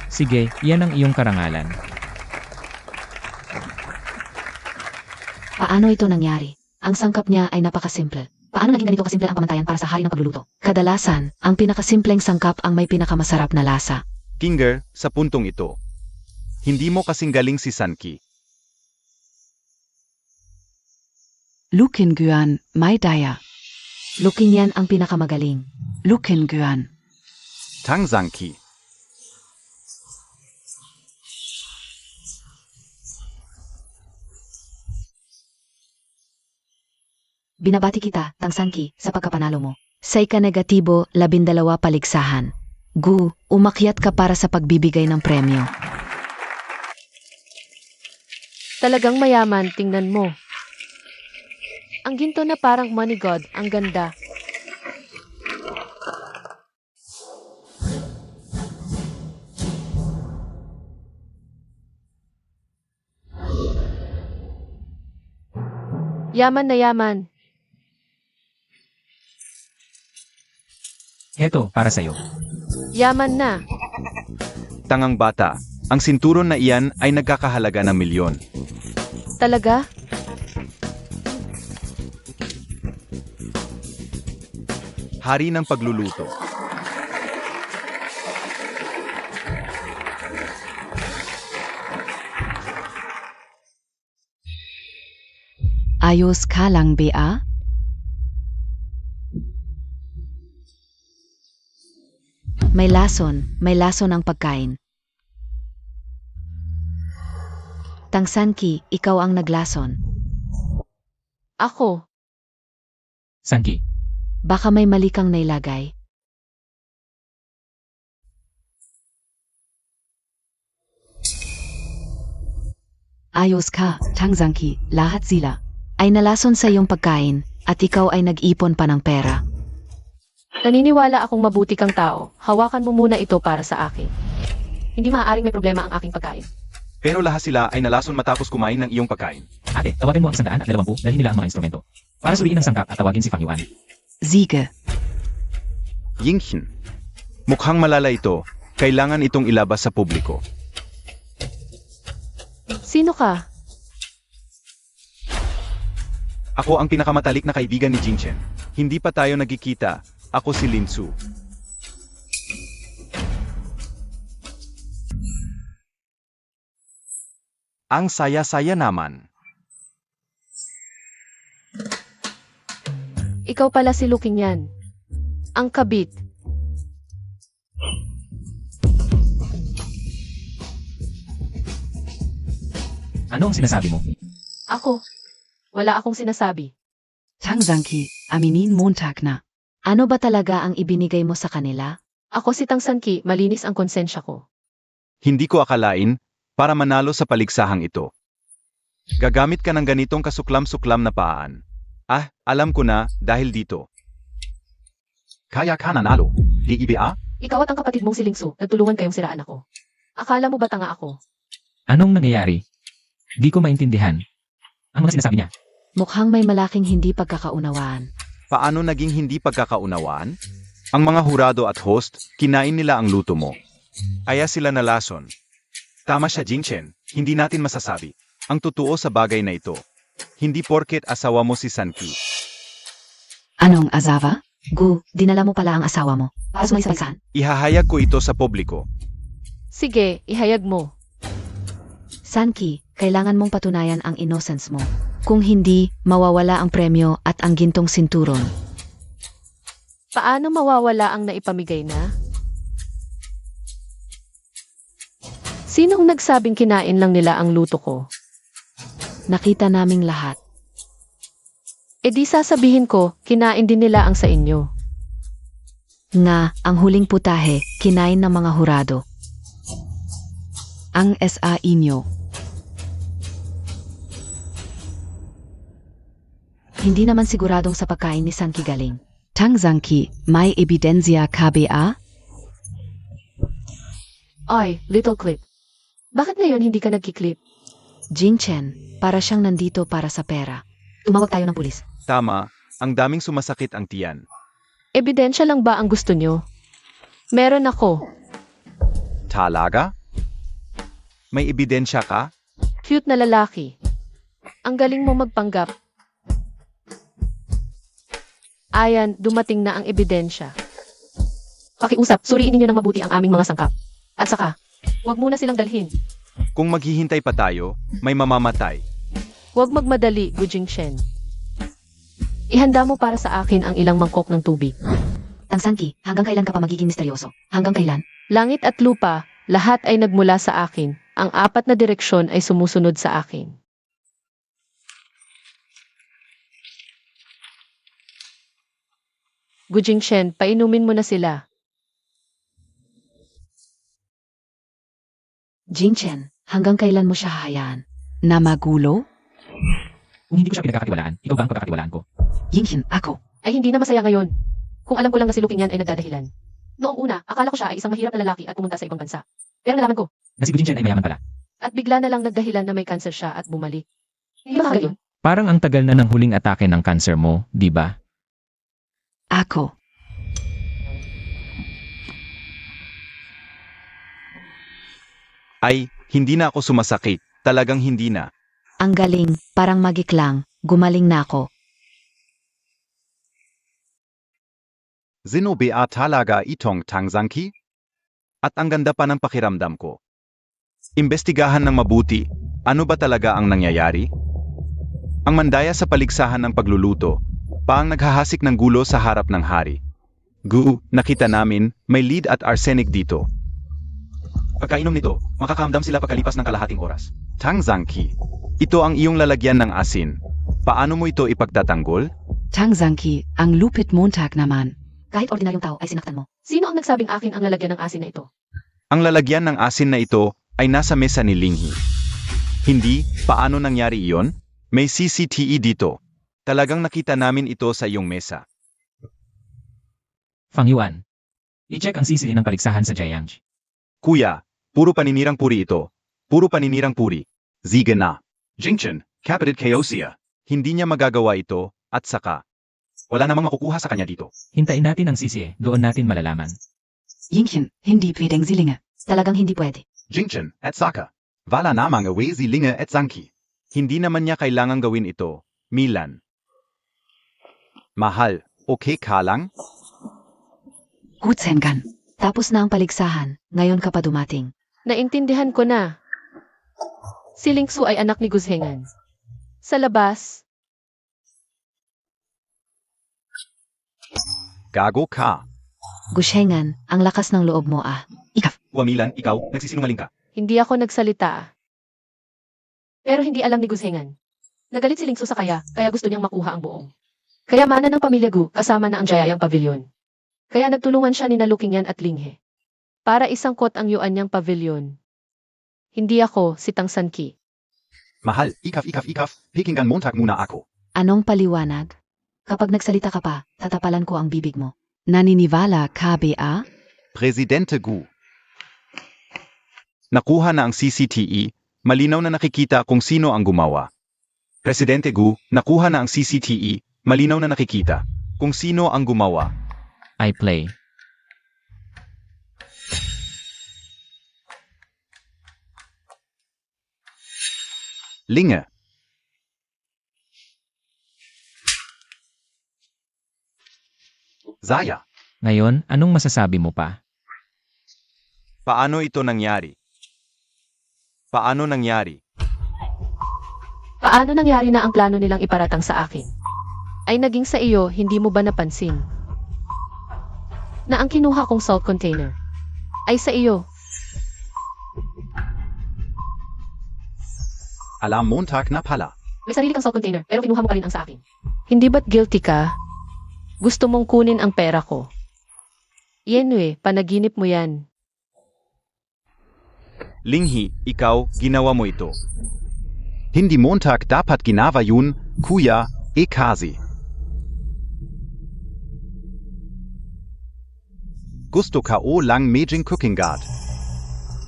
Sige, yan ang iyong karangalan. paano ito nangyari. Ang sangkap niya ay napakasimple. Paano naging ganito kasimple ang pamantayan para sa hari ng pagluluto? Kadalasan, ang pinakasimpleng sangkap ang may pinakamasarap na lasa. Kinger, sa puntong ito. Hindi mo kasing galing si Sanki. Lukengyan, may daya. Lukin yan ang pinakamagaling. Lukengyan. Tangsanki. Binabati kita, Tangsanki, sa pagkapanalo mo. Sa ika-negatibo, 12 paligsahan. Gu, umakyat ka para sa pagbibigay ng premyo. Talagang mayaman, tingnan mo. Ang ginto na parang money god, ang ganda. Yaman na yaman. Heto, para sa'yo. Yaman na. Tangang bata, ang sinturon na iyan ay nagkakahalaga ng milyon. Talaga? Hari ng pagluluto. Ayos ka lang, Bea? May lason ang pagkain. Tangsanki, ikaw ang naglason. Ako. Sanki, Baka may mali kang nailagay. Ayos ka, Tangsanki, lahat sila. Ay nalason sa iyong pagkain, at ikaw ay nag-ipon pa ng pera. Naniniwala akong mabuti kang tao. Hawakan mo muna ito para sa akin. Hindi maaaring may problema ang aking pagkain. Pero lahat sila ay nalason matapos kumain ng iyong pagkain. ate, tawagin mo ang 120, dalhin nila ang mga instrumento. Para suriin ang sangkap at tawagin si Fang Yuan. Siege. Yingchen. Mukhang malala ito. Kailangan itong ilabas sa publiko. Sino ka? Ako ang pinakamatalik na kaibigan ni Jinchen. Hindi pa tayo nagkikita. Ako si Lin Su. Ang saya-saya naman. Ikaw pala si Luking yan. Ang kabit. Ano ang sinasabi mo? Ako. Wala akong sinasabi. Tangsanki, aminin Montag na. Ano ba talaga ang ibinigay mo sa kanila? Ako si Tangsanki, malinis ang konsensya ko. Hindi ko akalain, para manalo sa paliksahang ito. Gagamit ka ng ganitong kasuklam-suklam na paan. Alam ko na, dahil dito. Kaya ka nanalo. Di iba? Ikaw at ang kapatid mong si Lingsu, nagtulungan kayong siraan ako. Akala mo ba tanga ako? Anong nangyayari? Di ko maintindihan. Ang mga sinasabi niya. Mukhang may malaking hindi pagkakaunawaan. Paano naging hindi pagkakaunawaan? Ang mga hurado at host, kinain nila ang luto mo. Kaya sila nalason. Tama siya, Jingchen. Hindi natin masasabi ang totoo sa bagay na ito. Hindi porket asawa mo si Sanki. Anong asawa? Gu, dinala mo pala ang asawa mo. Para sumay sa pagsahan. Ihahayag ko ito sa publiko. Sige, ihayag mo. Sanki, kailangan mong patunayan ang innocence mo. Kung hindi, mawawala ang premyo at ang gintong sinturon. Paano mawawala ang naipamigay na? Sinong nagsabing kinain lang nila ang luto ko? Nakita naming lahat. E di sasabihin ko, kinain din nila ang sa inyo. Nga, ang huling putahe, kinain ng mga hurado. Ang SA inyo. Hindi naman siguradong sa pagkain ni Sanki galing. Tangzanki, may ebidensya KBA? Ay, little clip. Bakit ngayon hindi ka nagkiklip? Jingchen, para siyang nandito para sa pera. Tumawag tayo ng pulis. Tama, ang daming sumasakit ang tiyan. Ebidensya lang ba ang gusto nyo? Meron ako. Talaga? May ebidensya ka? Cute na lalaki. Ang galing mo magpanggap. Ayan, dumating na ang ebidensya. Pakiusap, suriin ninyo ng mabuti ang aming mga sangkap. At saka, huwag muna silang dalhin. Kung maghihintay pa tayo, may mamamatay. Huwag magmadali, Gu Jingshen. Ihanda mo para sa akin ang ilang mangkok ng tubig. Sanki, hanggang kailan ka pa magiging misteryoso? Hanggang kailan? Langit at lupa, lahat ay nagmula sa akin. Ang 4 na direksyon ay sumusunod sa akin. Gu Jingshen, painumin mo na sila. Jingchen, hanggang kailan mo siya hahayaan? Na magulo? Kung hindi ko siya pinagkakatiwalaan, ikaw ba ang pagkakatiwalaan ko? Yinghin, ako. Ay hindi na masaya ngayon. Kung alam ko lang na si Luking yan ay nagdadahilan. Noong una, akala ko siya ay isang mahirap na lalaki at pumunta sa ibang bansa. Pero nalaman ko, Na si Gujin ay mayaman pala. at bigla na lang nagdahilan na may cancer siya at bumalik. Hindi ba kagayon? Parang ang tagal na ng huling atake ng cancer mo, di ba? Ako. Ay, hindi na ako sumasakit. Talagang hindi na. Ang galing, parang magik lang. Gumaling na ako. Sino ba talaga itong Tangzanki? At ang ganda pa ng pakiramdam ko. Imbestigahan ng mabuti, ano ba talaga ang nangyayari? Ang mandaya sa paligsahan ng pagluluto, paang naghahasik ng gulo sa harap ng hari. Gu, nakita namin, may lead at arsenic dito. Pagkainom nito, makakamdam sila pagkalipas ng kalahating oras. Tangzanki. Ito ang iyong lalagyan ng asin. Paano mo ito ipagtatanggol? Tangzanki, ang lupit Montag naman. Kahit ordinaryong tao ay sinaktan mo. Sino ang nagsabing akin ang lalagyan ng asin na ito? Ang lalagyan ng asin na ito ay nasa mesa ni Linghi. Hindi, paano nangyari iyon? May CCTV dito. Talagang nakita namin ito sa iyong mesa. Fang Yuan. I-check ang CCTV ng paligsahan sa Jiangxi. Kuya, puro paninirang puri ito. Puro paninirang puri. Ziga na. Jingchen, kapatid kayo siya. Hindi niya magagawa ito, at saka, wala namang makukuha sa kanya dito. Hintayin natin ang CCTV, doon natin malalaman. Yinghin, hindi pwedeng silinga. Talagang hindi pwede. Jingchen at Saka. Wala namang away Linga at Zanki. Hindi naman niya kailangang gawin ito, Milan. Mahal, okay ka lang? Gutsengan. Tapos na ang paligsahan, ngayon ka pa dumating. Naintindihan ko na. Si Lingsu ay anak ni Guzhengan. Sa labas, Gago ka. Gushengan, ang lakas ng loob mo ah. Milan, ikaw, nagsisinungaling ka. hindi ako nagsalita. Pero hindi alam ni Guzhengan. Nagalit si Lingsu sa kaya gusto niyang makuha ang buong. Kayamanan ng pamilya Gu kasama na ang Jayayang Pavilion. Kaya nagtulungan siya ni Luking yan at Linghe. Para isangkot ang yuan niyang pavilion. Hindi ako si Tang Sanki. Mahal, ikaf, Pekingan Montag muna ako. Anong paliwanag? Kapag nagsalita ka pa, tatapalan ko ang bibig mo. Naniniwala ka ba? Presidente Gu. Nakuha na ang CCTV, malinaw na nakikita kung sino ang gumawa. Presidente Gu, nakuha na ang CCTV, malinaw na nakikita kung sino ang gumawa. I play. Linge. Saya. Ngayon, anong masasabi mo pa? Paano ito nangyari? Paano nangyari? Paano nangyari na ang plano nilang iparatang sa akin? Ay naging sa iyo, hindi mo ba napansin? Na ang kinuha kong salt container ay sa iyo. Alarm Montag na pala. May sarili kang salt container, pero kinuha mo pa rin ang sa akin. Hindi ba't guilty ka? Gusto mong kunin ang pera ko. Yenwe, panaginip mo yan. Linghi, ikaw, ginawa mo ito. Hindi Montag dapat ginawa yun, kuya, kasi. Gusto ka o lang medjing cooking guard.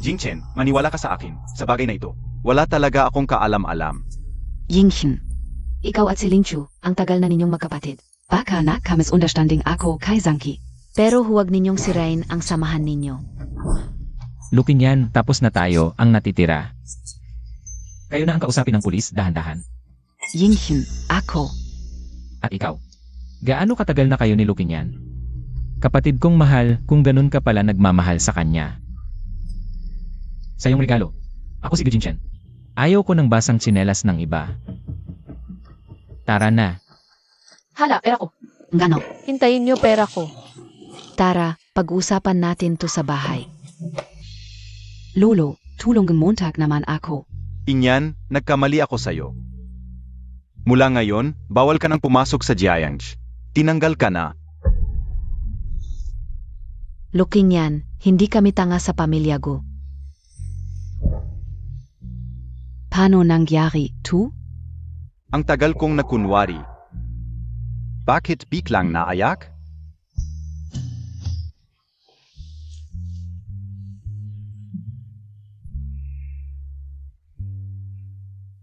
Jingchen, maniwala ka sa akin, sa bagay na ito. Wala talaga akong kaalam-alam. Yingchen. Ikaw at si Lingchu, ang tagal na ninyong magkapatid. Baka na kamis understanding ako kay Zanki. Pero huwag ninyong sirain ang samahan ninyo. Looking yan, tapos na tayo, ang natitira. Kayo na ang kausapin ng pulis, dahan-dahan. Yingchen, ako. At ikaw, gaano katagal na kayo ni Looking yan? Kapatid kong mahal, kung ganun ka pala nagmamahal sa kanya. Sa iyong regalo, ako si Gu Jingchen. Ayaw ko ng basang tsinelas ng iba. Tara na. Hala, pera ko. Ngano? Hintayin niyo pera ko. Tara, pag-usapan natin to sa bahay. Lolo, tulungan Montag naman ako. Inyan, nagkamali ako sa'yo. Mula ngayon, bawal ka nang pumasok sa Jiayangs. Tinanggal ka na. Looking yan, hindi kami tanga sa pamilya Gu. Paano nangyari, tu? Ang tagal kong nakunwari. Bakit biglang naayak?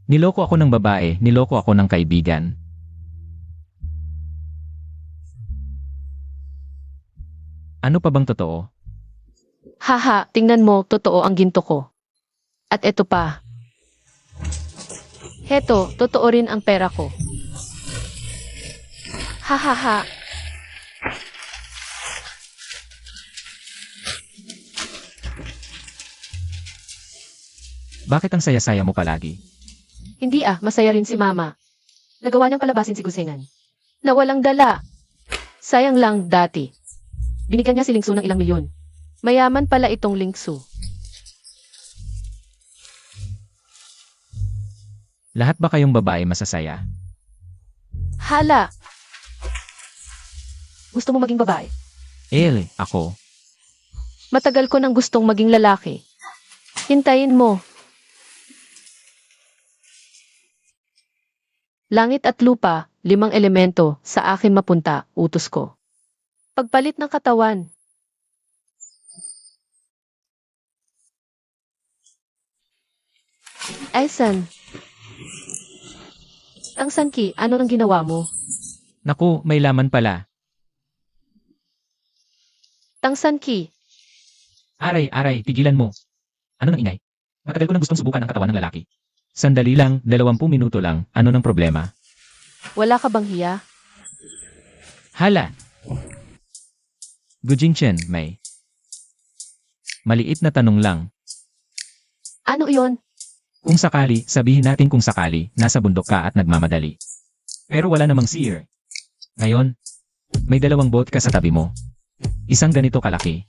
Niloko ako ng babae, niloko ako ng kaibigan. Ano pa bang totoo? Haha, tingnan mo, totoo ang ginto ko. At eto pa. Heto, totoo rin ang pera ko. Hahaha. Bakit ang saya-saya mo palagi? Hindi masaya rin si Mama. Nagawa niyang palabasin si Gusengan. Na walang dala. Sayang lang dati. Binigyan niya si Lingsu ng ilang milyon. Mayaman pala itong Lingsu. Lahat ba kayong babae masasaya? Hala! Gusto mo maging babae? Ako. Matagal ko nang gustong maging lalaki. Hintayin mo. Langit at lupa, 5 elemento, sa akin mapunta, utos ko. Pagpalit ng katawan. Aisan. Ang Sanki, ano nang ginawa mo? Naku, may laman pala. Tang Sanki, Aray, tigilan mo. Ano nang ingay? Matagal ko nang gustong subukan ang katawan ng lalaki. Sandali lang, 20 minuto lang, ano nang problema? wala ka bang hiya? Hala! Gu Jingchen, may. Maliit na tanong lang. Ano iyon? Kung sakali, sabihin natin kung sakali, nasa bundok ka at nagmamadali. Pero wala namang seer. Ngayon, may 2 bote ka sa tabi mo. Isang ganito kalaki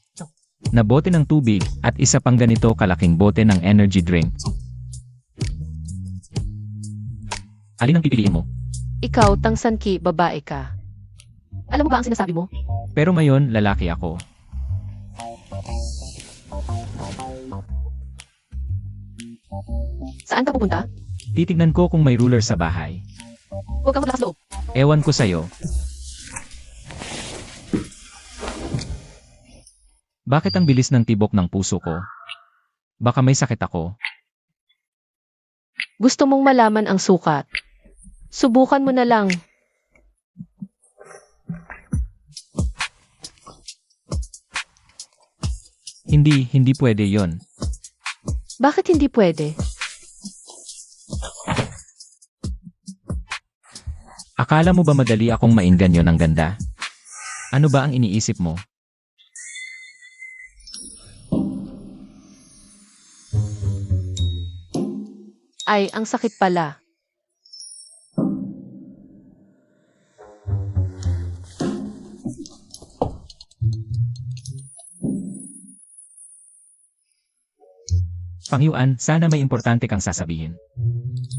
na bote ng tubig at isa pang ganito kalaking bote ng energy drink. Alin ang pipiliin mo? Ikaw, Tang Sanki, babae ka. Alam mo ba ang sinasabi mo? Pero ngayon, lalaki ako. Saan ka pupunta? Titignan ko kung may ruler sa bahay. Huwag kang maglakas loob. Ewan ko sa'yo. Bakit ang bilis ng tibok ng puso ko? Baka may sakit ako. Gusto mong malaman ang sukat. Subukan mo na lang. Hindi pwede yon. Bakit hindi pwede? Akala mo ba madali akong mainganyo ng ganda? Ano ba ang iniisip mo? Ay, ang sakit pala. Pangyuan, sana may importante kang sasabihin.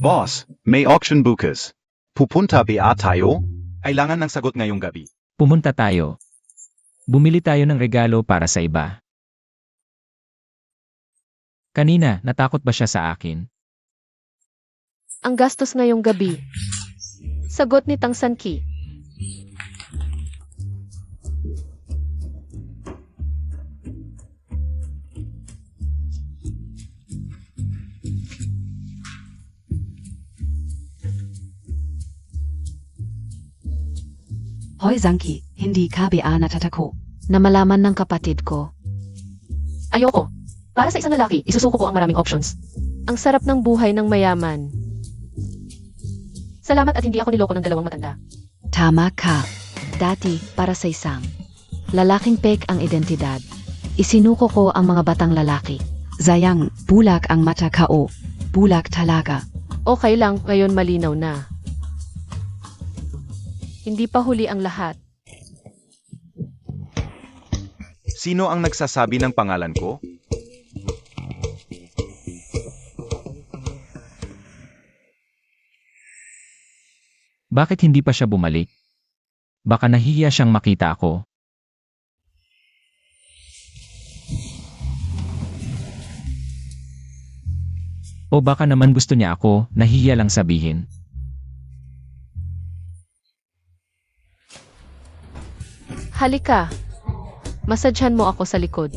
Boss, may auction bukas. Pupunta ba tayo? Kailangan ng sagot ngayong gabi. Pumunta tayo. Bumili tayo ng regalo para sa iba. Kanina, natakot ba siya sa akin? Ang gastos ngayong gabi. Sagot ni Tang Sanki. Hoy Zanki, hindi ka ba natatako? Na malaman ng kapatid ko. Ayoko. Para sa isang lalaki, isusuko ko ang maraming options. Ang sarap ng buhay ng mayaman. Salamat at hindi ako niloko ng dalawang matanda. Tama ka. Dati, para sa isang lalaking pek ang identidad. Isinuko ko ang mga batang lalaki. Sayang, bulag ang mata ko. Bulag talaga. Okay lang, ngayon malinaw na. Hindi pa huli ang lahat. Sino ang nagsasabi ng pangalan ko? Bakit hindi pa siya bumalik? Baka nahihiya siyang makita ako. O baka naman gusto niya ako, nahihiya lang sabihin. Halika. Masadyahan mo ako sa likod.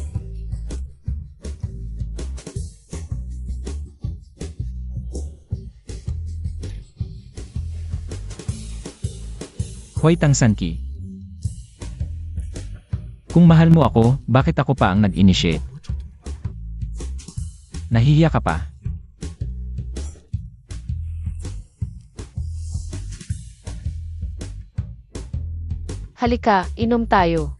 Hoy Tang Sanki. Kung mahal mo ako, bakit ako pa ang nag-initiate? Nahihiya ka pa? Halika, inom tayo.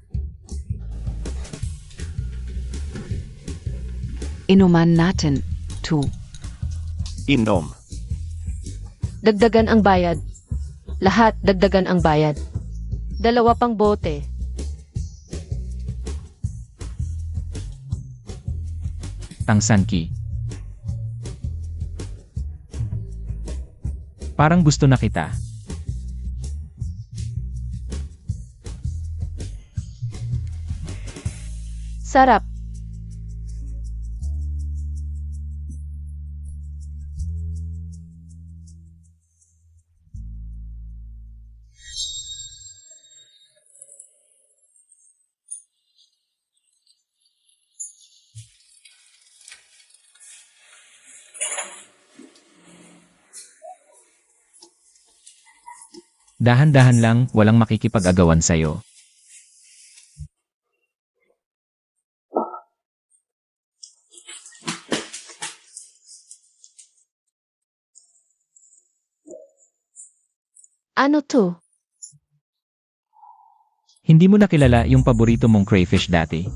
Inuman natin. 2. Inom. Dagdagan ang bayad. Lahat dagdagan ang bayad. 2 pang bote. Tang Sanki. Parang gusto na kita. Sarap. Dahan-dahan lang, walang makikipag-agawan sa'yo. Ano to? Hindi mo nakilala yung paborito mong crayfish dati?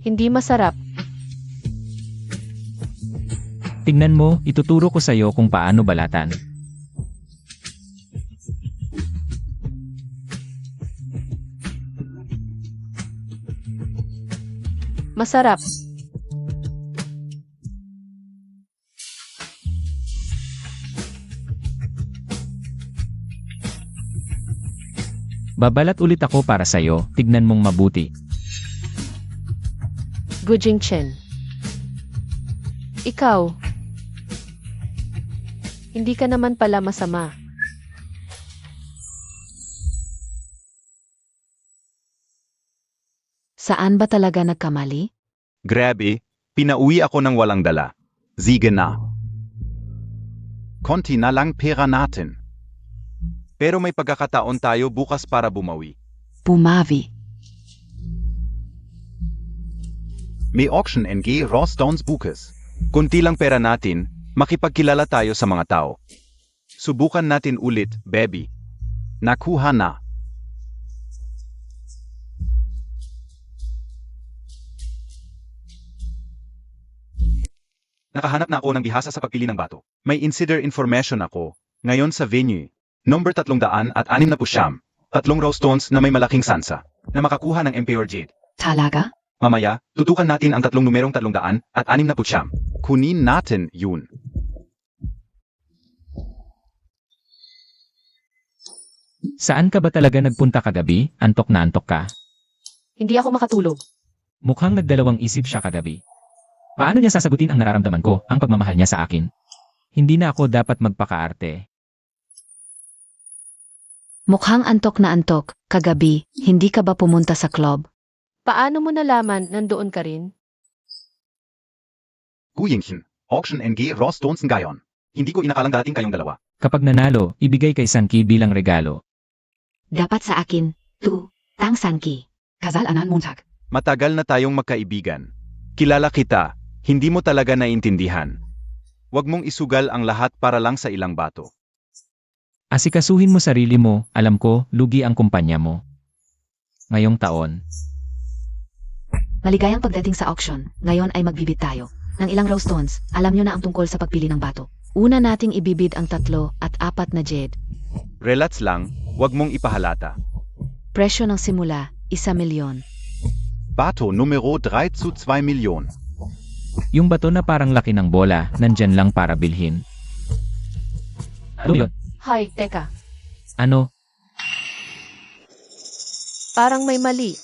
Hindi masarap. Tingnan mo, ituturo ko sa'yo kung paano balatan. Masarap. Babalat ulit ako para sa'yo, tignan mong mabuti. Gu Jingchen. Ikaw. Hindi ka naman pala masama. Saan ba talaga nagkamali? Grabe, pinauwi ako ng walang dala. Sige na. Konti na lang pera natin. Pero may pagkakataon tayo bukas para bumawi. Bumawi. May auction NG Rostons Bukes. Kunti lang pera natin, makipagkilala tayo sa mga tao. Subukan natin ulit, baby. Nakuha na. Nakahanap na ako ng bihasa sa pagpili ng bato. May insider information ako. Ngayon sa venue. Number 300 at 69. 3 rose stones na may malaking sansa. Na makakuha ng Emperor Jade. Talaga? Mamaya, tutukan natin ang 3 numerong 300 at 69. Kunin natin yun. Saan ka ba talaga nagpunta kagabi? Antok na antok ka. Hindi ako makatulog. Mukhang nagdalawang isip siya kagabi. Paano niya sasagutin ang nararamdaman ko, ang pagmamahal niya sa akin? Hindi na ako dapat magpakaarte. Mukhang antok na antok, kagabi, hindi ka ba pumunta sa club? Paano mo nalaman nandoon ka rin? Guyingchen. Auction NG Rostons Ngayon. Hindi ko inakalang dating kayong dalawa. Kapag nanalo, ibigay kay Sanki bilang regalo. Dapat sa akin, Tang Sanki. Kasal anan Montag. Matagal na tayong magkaibigan. Kilala kita, hindi mo talaga naintindihan. Huwag mong isugal ang lahat para lang sa ilang bato. Asikasuhin mo sarili mo, alam ko, lugi ang kumpanya mo. Ngayong taon, Maligayang pagdating sa auction, ngayon ay magbibid tayo. Ng ilang rose stones, alam nyo na ang tungkol sa pagpili ng bato. Una nating ibibid ang 3 at 4 na jade. Relax lang, huwag mong ipahalata. Presyo ng simula, 1,000,000. Bato numero 3 zu 2 Millionen. yung bato na parang laki ng bola, nandyan lang para bilhin. Ano yun? Hay, teka. Ano? Parang may mali.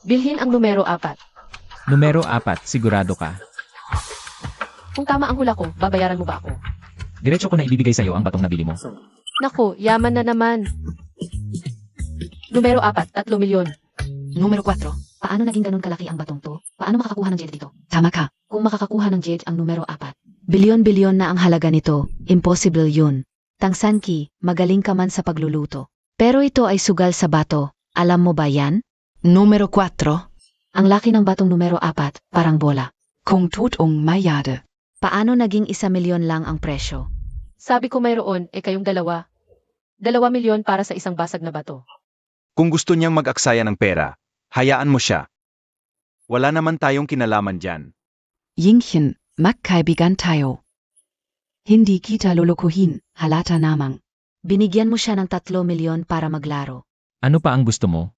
Bilhin ang numero 4. Numero 4, sigurado ka. Kung tama ang hula ko, babayaran mo ba ako? Diretso ko na ibibigay sa'yo ang batong nabili mo. Naku, yaman na naman. Numero 4, 3 milyon. Numero 4. Paano naging ganun kalaki ang batong to? Paano makakakuha ng jade dito? Tama ka. Kung makakakuha ng jade ang numero 4, bilyon-bilyon na ang halaga nito, impossible yun. Tang Sanki, magaling ka man sa pagluluto. Pero ito ay sugal sa bato, alam mo ba yan? Numero 4. Ang laki ng batong numero 4, parang bola. Kung tutong mayade. Paano naging 1,000,000 lang ang presyo? Sabi ko mayroon, kayong dalawa. 2 milyon para sa isang basag na bato. Kung gusto niyang mag-aksaya ng pera, hayaan mo siya. Wala naman tayong kinalaman dyan. Yingchen, magkaibigan tayo. Hindi kita lolokohin, halata namang. Binigyan mo siya ng 3 milyon para maglaro. Ano pa ang gusto mo?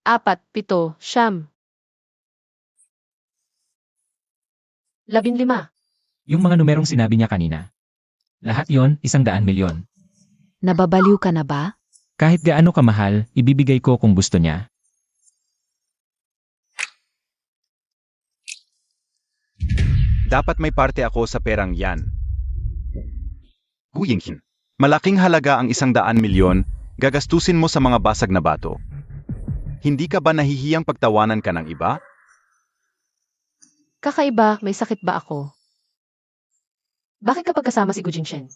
4, 7, siyam. 15. Yung mga numerong sinabi niya kanina. Lahat yon, 100,000,000. Nababaliw ka na ba? Kahit gaano kamahal, ibibigay ko kung gusto niya. Dapat may parte ako sa perang yan. Guyingchen. Malaking halaga ang 100,000,000, gagastusin mo sa mga basag na bato. Hindi ka ba nahihiyang pagtawanan ka ng iba? Kakaiba, may sakit ba ako? Bakit kapag kasama si Gu Jingchen?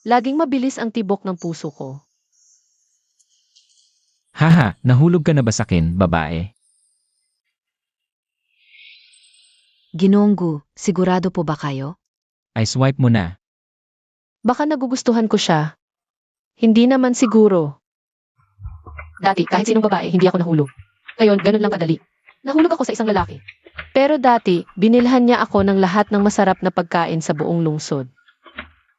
Laging mabilis ang tibok ng puso ko. Haha, nahulog ka na ba sakin, babae? Ginonggu, sigurado po ba kayo? Ay swipe mo na. Baka nagugustuhan ko siya. Hindi naman siguro. Dati, kahit sinong babae, hindi ako nahulog. Ngayon, ganun lang kadali. Nahulog ako sa isang lalaki. Pero dati, binilhan niya ako ng lahat ng masarap na pagkain sa buong lungsod.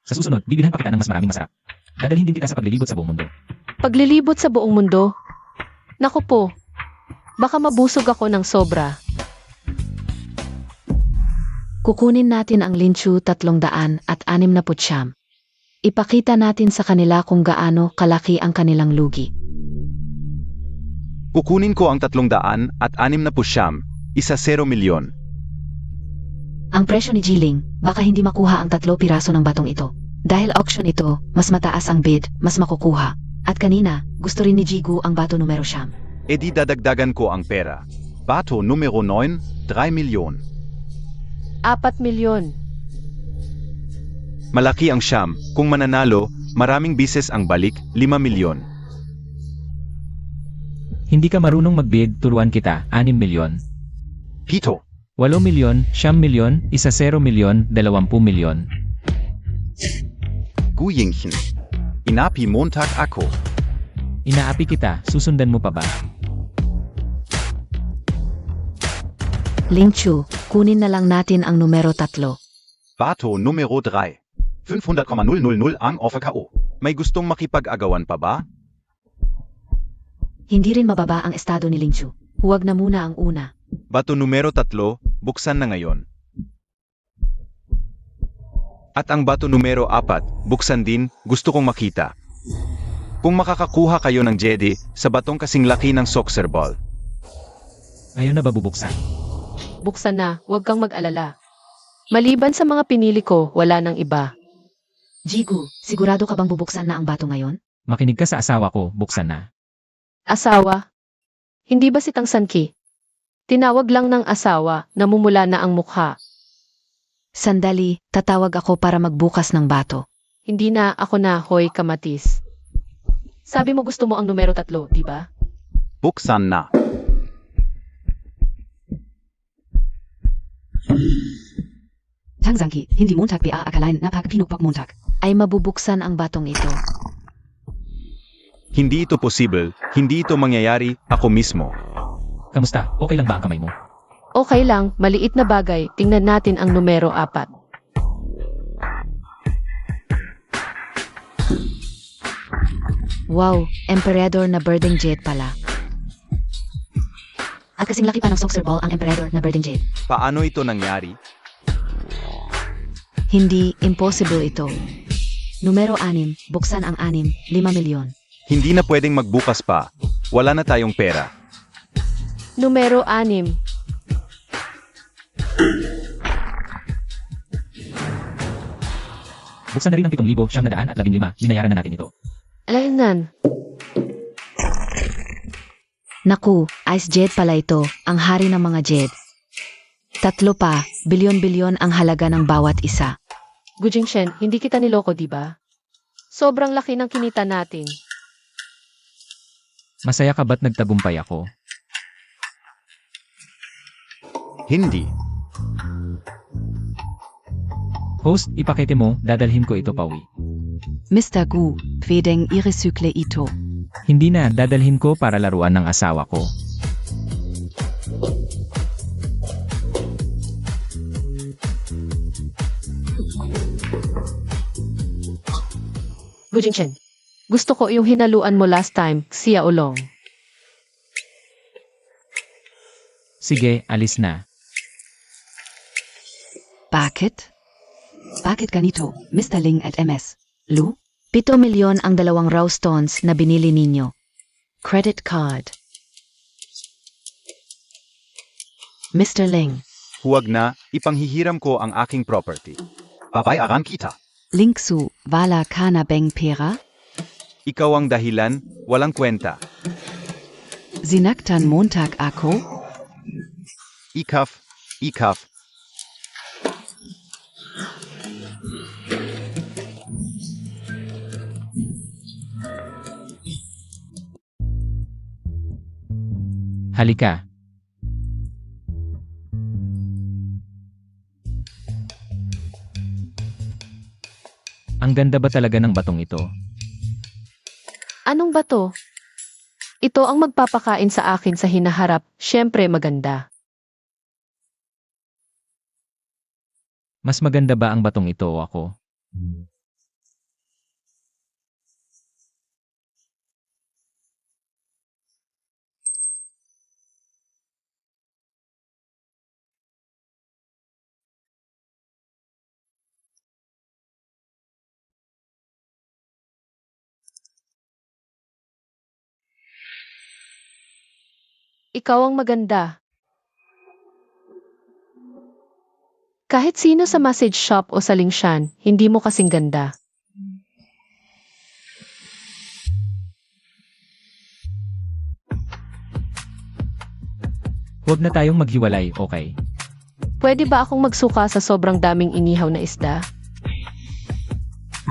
Sa susunod, bibilhan pa kita ng mas maraming masarap. Dadalhin din kita sa paglilibot sa buong mundo. Paglilibot sa buong mundo? Naku po, baka mabusog ako ng sobra. Kukunin natin ang Linchu 369. Ipakita natin sa kanila kung gaano kalaki ang kanilang lugi. Kukunin ko ang 369, 0 milyon. Ang presyo ni Jiling, baka hindi makuha ang 3 piraso ng batong ito. Dahil auction ito, mas mataas ang bid, mas makukuha. At kanina, gusto rin ni Jigu ang bato numero 9. E di dadagdagan ko ang pera. Bato numero 9, 3 milyon. 4 milyon. Malaki ang siyam. Kung mananalo, maraming bises ang balik, 5 milyon. Hindi ka marunong mag-bid, turuan kita, 6 milyon. Pito. 8 milyon, 9 milyon, 10 milyon, 20 milyon. Guyingchen. Inapi Montag ako. Inaapi kita, susundan mo pa ba? Lingchu, kunin na lang natin ang numero 3. Bato numero 3. 500,000 ang offer KO. May gustong makipag-agawan pa ba? Hindi rin mababa ang estado ni Lingchu. Huwag na muna ang una. Bato numero 3, buksan na ngayon. At ang bato numero 4, buksan din, gusto kong makita. Kung makakakuha kayo ng Jedi sa batong kasing laki ng soccer ball. Ayaw na ba bubuksan? Buksan na, huwag kang mag-alala. Maliban sa mga pinili ko, wala nang iba. Jigu, sigurado ka bang bubuksan na ang bato ngayon? Makinig ka sa asawa ko, buksan na. Asawa? Hindi ba si Tang Sanki? Tinawag lang ng asawa, namumula na ang mukha. Sandali, tatawag ako para magbukas ng bato. Hindi na, ako na, hoy kamatis. Sabi mo gusto mo ang numero 3, di ba? Buksan na. Tangzangki, hindi Montag ba akalain napagpinupag Montag. Ay mabubuksan ang batong ito. Hindi ito possible, hindi ito mangyayari, ako mismo. Kamusta? Okay lang ba ang kamay mo? Okay lang, maliit na bagay, tingnan natin ang numero 4. Wow, Emperador na birding jet pala. At kasing laki pa ng soccer ball ang Emperador na birding jet. Paano ito nangyari? Hindi, impossible ito. Numero 6, buksan ang 6, 5 milyon. Hindi na pwedeng magbukas pa. Wala na tayong pera. Numero 6. Buksan na rin ang 7,915. Binayaran na natin ito. Alaynan. Naku, Ice Jet pala ito, ang hari ng mga jet. 3 pa, bilyon-bilyon ang halaga ng bawat isa. Gujingshen, hindi kita niloko, di ba? Sobrang laki ng kinita natin. Masaya ka ba't nagtagumpay ako? Hindi. Host, ipakete mo, dadalhin ko ito pauwi. Mr. Gu, pwedeng iresykle ito. Hindi na, dadalhin ko para laruan ng asawa ko. Gujingshen, gusto ko yung hinaluan mo last time, Xia Olong. Sige, alis na. Bakit? Bakit ganito, Mr. Ling at MS? Lu? 7 milyon ang 2 raw stones na binili ninyo. Credit card. Mr. Ling, Huwag na, ipanghihiram ko ang aking property. Babayaran kita. Linksu, wala ka na bang pera? Ikaw ang dahilan, walang kwenta. Sinaktan Montag ako? Ikaf. Halika. Ang ganda ba talaga ng batong ito? Anong bato? Ito ang magpapakain sa akin sa hinaharap, syempre maganda. Mas maganda ba ang batong ito o ako? Ikaw ang maganda. Kahit sino sa message shop o sa Lingshan, hindi mo kasing ganda. Huwag na tayong maghiwalay, okay? Pwede ba akong magsuka sa sobrang daming inihaw na isda?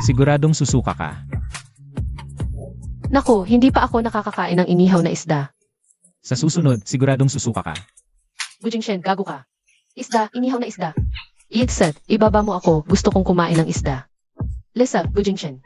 Siguradong susuka ka. Naku, hindi pa ako nakakakain ng inihaw na isda. Sa susunod, siguradong susuka ka. Gujingshen, gago ka. Isda, inihaw na isda. Iitset, ibaba mo ako, gusto kong kumain ng isda. Lisa, Gujingshen.